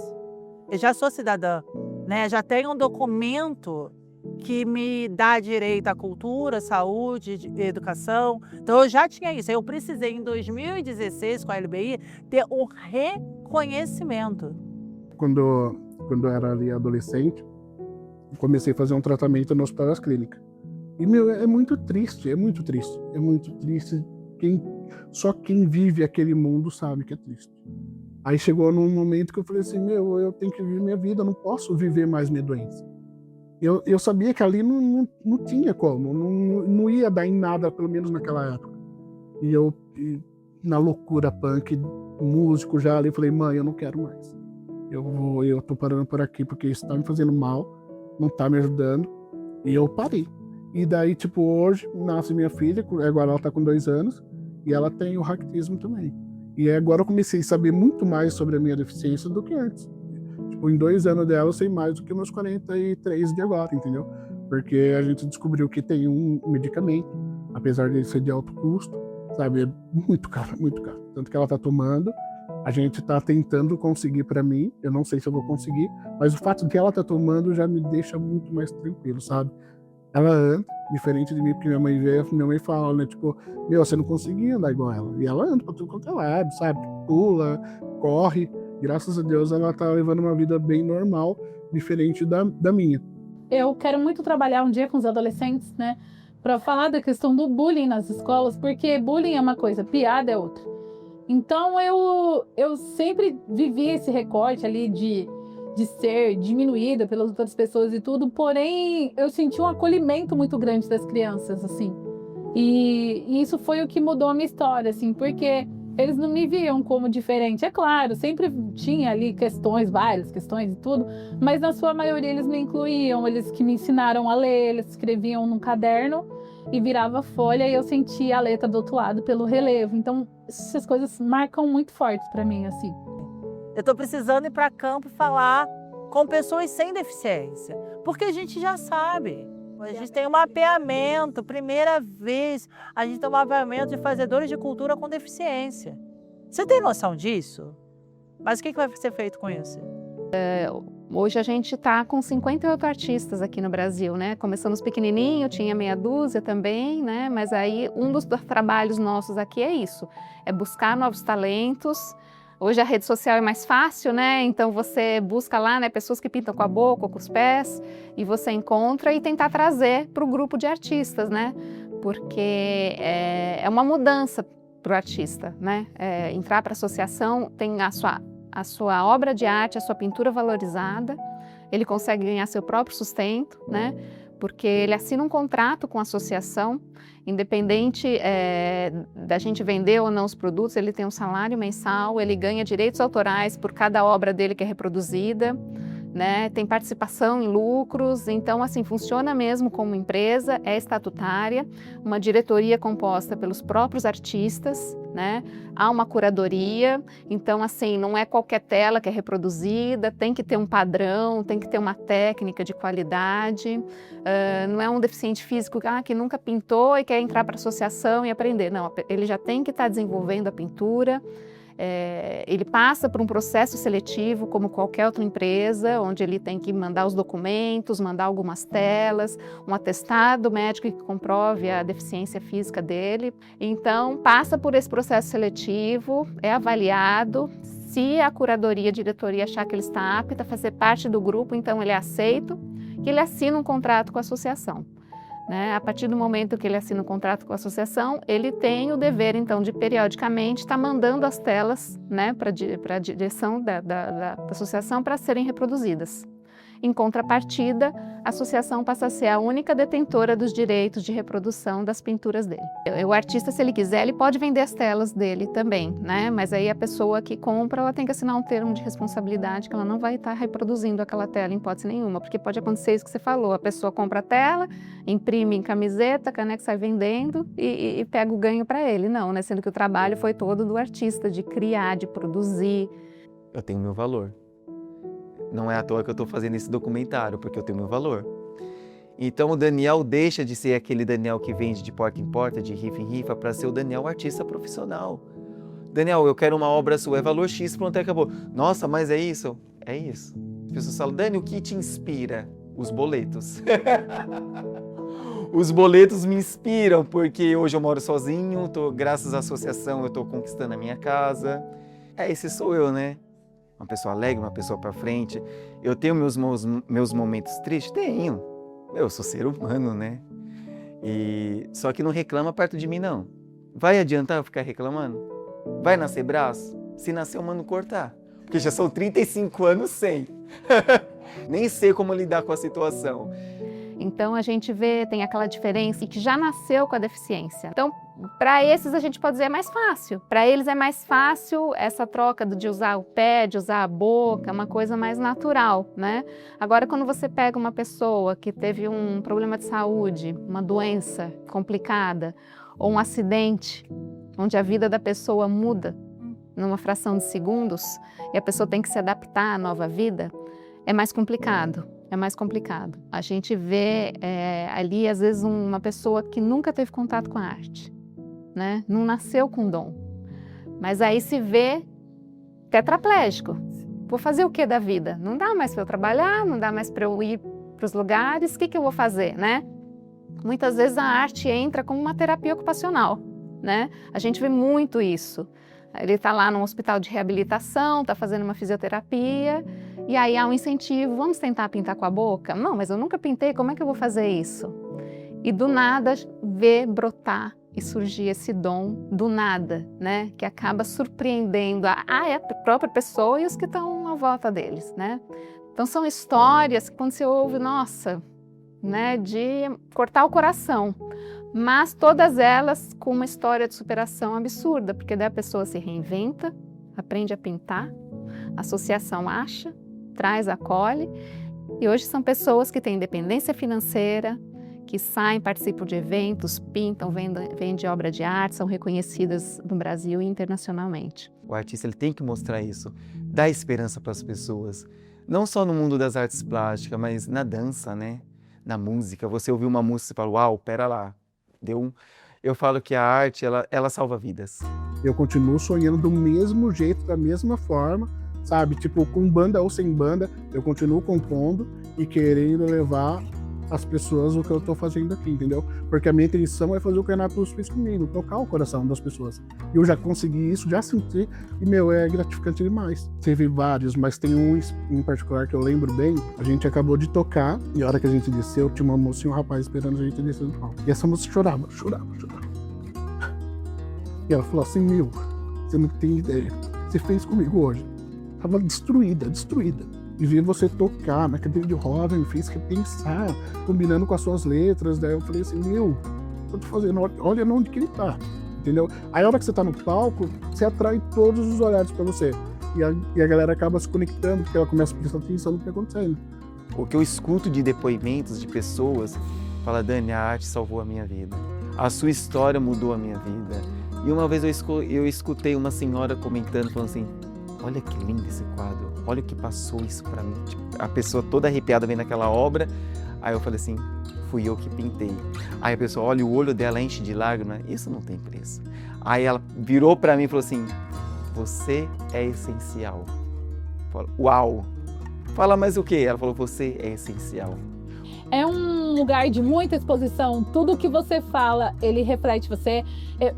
Speaker 5: Eu já sou cidadã, né? Já tenho um documento que me dá direito à cultura, saúde, educação. Então eu já tinha isso. Eu precisei em 2016 com a LBI ter um reconhecimento.
Speaker 2: Quando eu era ali adolescente, comecei a fazer um tratamento no Hospital das Clínicas. E, é muito triste, é muito triste. É muito triste. Só quem vive aquele mundo sabe que é triste. Aí chegou num momento que eu falei assim, eu tenho que viver minha vida, eu não posso viver mais minha doença. eu sabia que ali não tinha como, não ia dar em nada, pelo menos naquela época. E na loucura punk, músico já ali, falei, mãe, eu não quero mais. Eu tô parando por aqui porque isso tá me fazendo mal, não tá me ajudando. E eu parei. E daí, tipo, hoje nasce minha filha, agora ela tá com 2 anos, e ela tem o raquitismo também. E agora eu comecei a saber muito mais sobre a minha deficiência do que antes. Tipo, em 2 anos dela eu sei mais do que meus 43 de agora, entendeu? Porque a gente descobriu que tem um medicamento, apesar de ser de alto custo, sabe? É muito caro, muito caro. Tanto que ela tá tomando, a gente tá tentando conseguir para mim, eu não sei se eu vou conseguir, mas o fato de ela tá tomando já me deixa muito mais tranquilo, sabe? Ela anda, diferente de mim, porque minha mãe fala, né, tipo, você não conseguia andar igual ela. E ela anda pra tudo quanto é lado, sabe? Pula, corre. Graças a Deus ela tá levando uma vida bem normal, diferente da minha.
Speaker 6: Eu quero muito trabalhar um dia com os adolescentes, né? Para falar da questão do bullying nas escolas, porque bullying é uma coisa, piada é outra. Então eu sempre vivi esse recorte ali de ser diminuída pelas outras pessoas e tudo, porém eu senti um acolhimento muito grande das crianças, assim. E isso foi o que mudou a minha história, assim, porque eles não me viam como diferente. É claro, sempre tinha ali questões, várias questões e tudo, mas na sua maioria eles me incluíam, eles que me ensinaram a ler, eles escreviam num caderno e virava folha e eu sentia a letra do outro lado pelo relevo. Então, essas coisas marcam muito forte para mim, assim.
Speaker 5: Eu estou precisando ir para campo falar com pessoas sem deficiência, porque a gente já sabe. A gente tem um mapeamento, primeira vez, a gente tem um mapeamento de fazedores de cultura com deficiência. Você tem noção disso? Mas o que vai ser feito com isso?
Speaker 10: Hoje a gente está com 58 artistas aqui no Brasil, né? Começamos pequenininho, tinha meia dúzia também, né? Mas aí um dos trabalhos nossos aqui é isso, é buscar novos talentos. Hoje a rede social é mais fácil, né? Então você busca lá, né, pessoas que pintam com a boca ou com os pés e você encontra e tentar trazer para o grupo de artistas, né? Porque é uma mudança para o artista, né? Entrar para a associação, tem a sua obra de arte, a sua pintura valorizada, ele consegue ganhar seu próprio sustento, né? Porque ele assina um contrato com a associação, independente da gente vender ou não os produtos, ele tem um salário mensal, ele ganha direitos autorais por cada obra dele que é reproduzida, né? Tem participação em lucros, então assim, funciona mesmo como empresa, é estatutária, uma diretoria composta pelos próprios artistas, né? Há uma curadoria, então assim, não é qualquer tela que é reproduzida, tem que ter um padrão, tem que ter uma técnica de qualidade, não é um deficiente físico que nunca pintou e quer entrar para a associação e aprender, não, ele já tem que estar desenvolvendo a pintura. Ele passa por um processo seletivo como qualquer outra empresa, onde ele tem que mandar os documentos, mandar algumas telas, um atestado médico que comprove a deficiência física dele. Então, passa por esse processo seletivo, é avaliado. Se a curadoria, a diretoria achar que ele está apto a fazer parte do grupo, então ele é aceito e ele assina um contrato com a associação. A partir do momento que ele assina um contrato com a associação, ele tem o dever, então, de periodicamente estar mandando as telas, né, para a direção da associação para serem reproduzidas. Em contrapartida, a associação passa a ser a única detentora dos direitos de reprodução das pinturas dele. O artista, se ele quiser, ele pode vender as telas dele também, né? Mas aí a pessoa que compra, ela tem que assinar um termo de responsabilidade que ela não vai estar reproduzindo aquela tela em hipótese nenhuma, porque pode acontecer isso que você falou, a pessoa compra a tela, imprime em camiseta, caneca, sai vendendo e pega o ganho para ele. Não, né? Sendo que o trabalho foi todo do artista, de criar, de produzir.
Speaker 3: Eu tenho meu valor. Não é à toa que eu estou fazendo esse documentário, porque eu tenho meu valor. Então o Daniel deixa de ser aquele Daniel que vende de porta em porta, de rifa em rifa, para ser o Daniel artista profissional. Daniel, eu quero uma obra sua, é valor X, pronto, acabou. Nossa, mas é isso? É isso. As pessoas falam, Dani, o que te inspira? Os boletos. Os boletos me inspiram, porque hoje eu moro sozinho, graças à associação eu estou conquistando a minha casa. Esse sou eu, né? Uma pessoa alegre, uma pessoa para frente. Eu tenho meus momentos tristes? Tenho. Eu sou ser humano, né? Só que não reclama perto de mim, não. Vai adiantar eu ficar reclamando? Vai nascer braço? Se nascer, eu mando cortar. Porque já são 35 anos sem. Nem sei como lidar com a situação.
Speaker 10: Então a gente vê, tem aquela diferença e que já nasceu com a deficiência. Então, para esses a gente pode dizer é mais fácil. Para eles é mais fácil essa troca de usar o pé, de usar a boca, uma coisa mais natural, né? Agora, quando você pega uma pessoa que teve um problema de saúde, uma doença complicada, ou um acidente, onde a vida da pessoa muda numa fração de segundos, e a pessoa tem que se adaptar à nova vida, é mais complicado. É mais complicado. A gente vê ali, às vezes, uma pessoa que nunca teve contato com a arte, né? Não nasceu com dom. Mas aí se vê tetraplégico. Vou fazer o que da vida? Não dá mais para eu trabalhar, não dá mais para eu ir para os lugares, o que eu vou fazer, né? Muitas vezes a arte entra como uma terapia ocupacional, né? A gente vê muito isso. Ele está lá num hospital de reabilitação, está fazendo uma fisioterapia, e aí há um incentivo, vamos tentar pintar com a boca? Não, mas eu nunca pintei, como é que eu vou fazer isso? E do nada vê brotar e surgir esse dom do nada, né? Que acaba surpreendendo a própria pessoa e os que estão à volta deles, né? Então são histórias que quando você ouve, nossa, né? De cortar o coração. Mas todas elas com uma história de superação absurda, porque daí a pessoa se reinventa, aprende a pintar, a associação acha, traz, acolhe, e hoje são pessoas que têm independência financeira, que saem, participam de eventos, pintam, vendem obra de arte, são reconhecidas no Brasil e internacionalmente.
Speaker 3: O artista ele tem que mostrar isso, dar esperança para as pessoas, não só no mundo das artes plásticas, mas na dança, né? Na música. Você ouviu uma música e fala, uau, pera lá. Eu falo que a arte, ela salva vidas.
Speaker 2: Eu continuo sonhando do mesmo jeito, da mesma forma, sabe? Tipo, com banda ou sem banda, eu continuo compondo e querendo levar às pessoas o que eu tô fazendo aqui, entendeu? Porque a minha intenção é fazer o que o Renato fez comigo, tocar o coração das pessoas. E eu já consegui isso, já senti, e, é gratificante demais. Teve vários, mas tem um em particular que eu lembro bem. A gente acabou de tocar, e a hora que a gente desceu, tinha uma moça e um rapaz esperando a gente descer no palco. E essa moça chorava. E ela falou assim, você não tem ideia. Você fez comigo hoje. Tava destruída. E ver você tocar na cadeira de roda me fez repensar, combinando com as suas letras. Daí eu falei assim, eu tô fazendo, olha onde que ele tá, entendeu? Aí a hora que você tá no palco, você atrai todos os olhares pra você. E a galera acaba se conectando, porque ela começa a prestar atenção no que tá acontecendo.
Speaker 3: O que eu escuto de depoimentos de pessoas, fala, Dani, a arte salvou a minha vida. A sua história mudou a minha vida. E uma vez eu escutei uma senhora comentando, falando assim, olha que lindo esse quadro, olha o que passou isso pra mim. Tipo, a pessoa toda arrepiada vendo aquela obra, aí eu falei assim, fui eu que pintei. Aí a pessoa olha, o olho dela enche de lágrimas, isso não tem preço. Aí ela virou pra mim e falou assim, você é essencial. Eu falo, uau! Fala mais o quê? Ela falou, você é essencial.
Speaker 6: É um lugar de muita exposição, tudo que você fala, ele reflete você.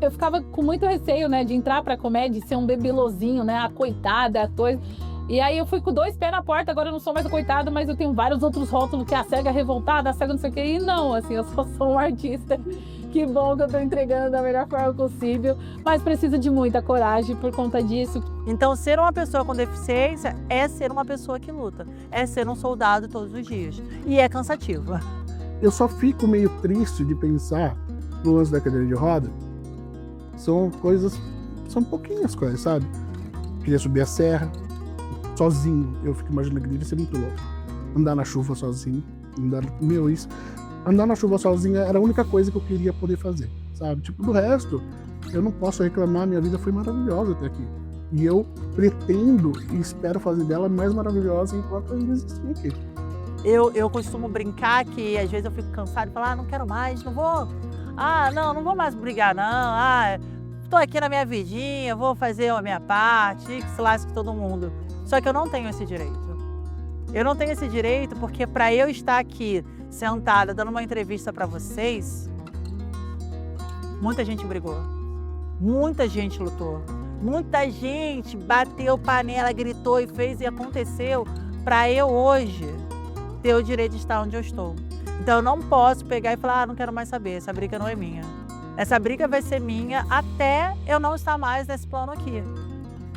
Speaker 6: Eu ficava com muito receio, né, de entrar pra comédia e ser um bebelozinho, né, a coitada, a coisa. E aí eu fui com 2 pés na porta, agora eu não sou mais a coitada, mas eu tenho vários outros rótulos, que é a cega revoltada, a cega não sei o quê. E não, assim, eu só sou um artista. Que bom que eu tô entregando da melhor forma possível, mas precisa de muita coragem por conta disso.
Speaker 5: Então, ser uma pessoa com deficiência é ser uma pessoa que luta, é ser um soldado todos os dias. E é cansativo.
Speaker 2: Eu só fico meio triste de pensar no lance da cadeira de roda. São pouquinhas coisas, sabe? Queria subir a serra, sozinho. Eu fico imaginando que devia ser muito louco. Andar na chuva sozinho. Andar na chuva sozinho era a única coisa que eu queria poder fazer, sabe? Tipo, do resto, eu não posso reclamar, minha vida foi maravilhosa até aqui. E eu pretendo e espero fazer dela mais maravilhosa enquanto eu ainda existir aqui.
Speaker 5: Eu costumo brincar que às vezes eu fico cansado e falo, não quero mais, não vou. Não vou mais brigar, não. Tô aqui na minha vidinha, vou fazer a minha parte, que se lasque todo mundo. Só que eu não tenho esse direito. Eu não tenho esse direito porque para eu estar aqui sentada dando uma entrevista para vocês, muita gente brigou, muita gente lutou, muita gente bateu panela, gritou e fez e aconteceu para eu hoje ter o direito de estar onde eu estou. Então eu não posso pegar e falar, não quero mais saber, essa briga não é minha. Essa briga vai ser minha até eu não estar mais nesse plano aqui.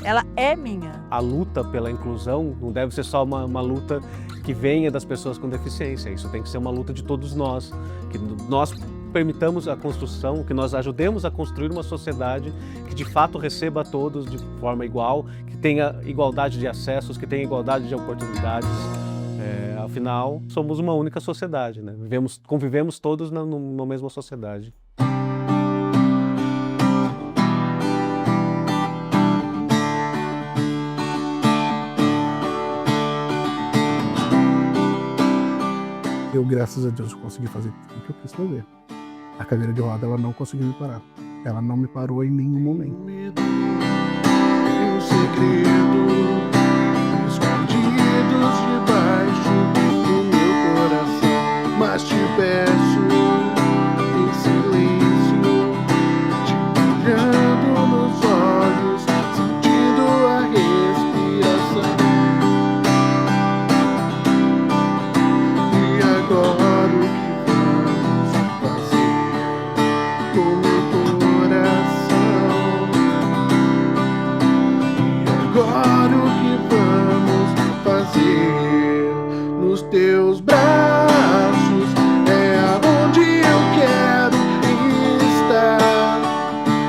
Speaker 5: ela é minha.
Speaker 8: A luta pela inclusão não deve ser só uma luta que venha das pessoas com deficiência. Isso tem que ser uma luta de todos nós, que nós permitamos a construção, que nós ajudemos a construir uma sociedade que de fato receba a todos de forma igual, que tenha igualdade de acessos, que tenha igualdade de oportunidades. Afinal, somos uma única sociedade, né? Convivemos todos numa mesma sociedade.
Speaker 2: Eu, graças a Deus, eu consegui fazer tudo que eu quis fazer. A cadeira de roda, ela não conseguiu me parar. Ela não me parou em nenhum momento.
Speaker 11: Um segredo, escondidos debaixo do meu coração. Mas te peço, em silêncio, te olhando nos olhos, sentindo a respiração. E agora o que vamos fazer com meu coração? E agora o que vamos fazer nos teus braços? É aonde eu quero estar.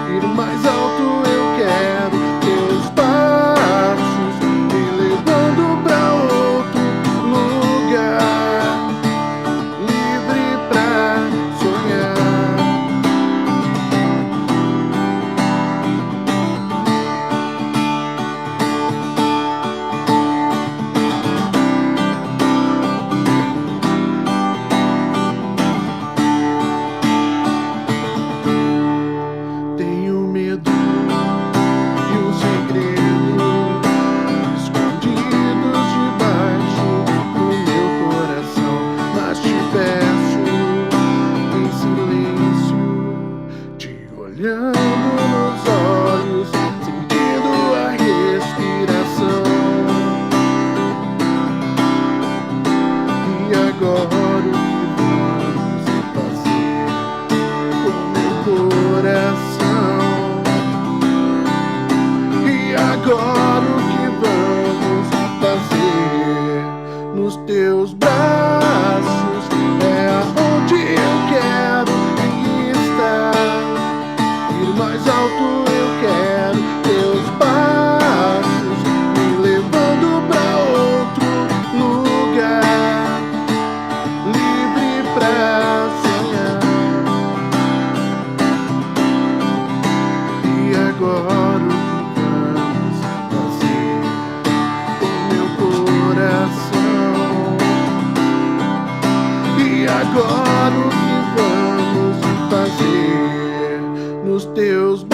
Speaker 11: Ir mais alto eu quero, teus passos me levando pra outro lugar, livre pra sonhar. Tenho medo e um segredo escondidos debaixo do meu coração. Mas te peço em silêncio, te olhando nos olhos, sentindo a respiração. E agora o que vamos fazer com meu coração? E agora o que vamos fazer nos teus braços? É aonde eu quero estar. Ir mais alto eu quero, teus passos me levando pra outro lugar, livre pra sonhar. E agora o que vamos fazer com meu coração? E agora o que vamos fazer nos teus braços?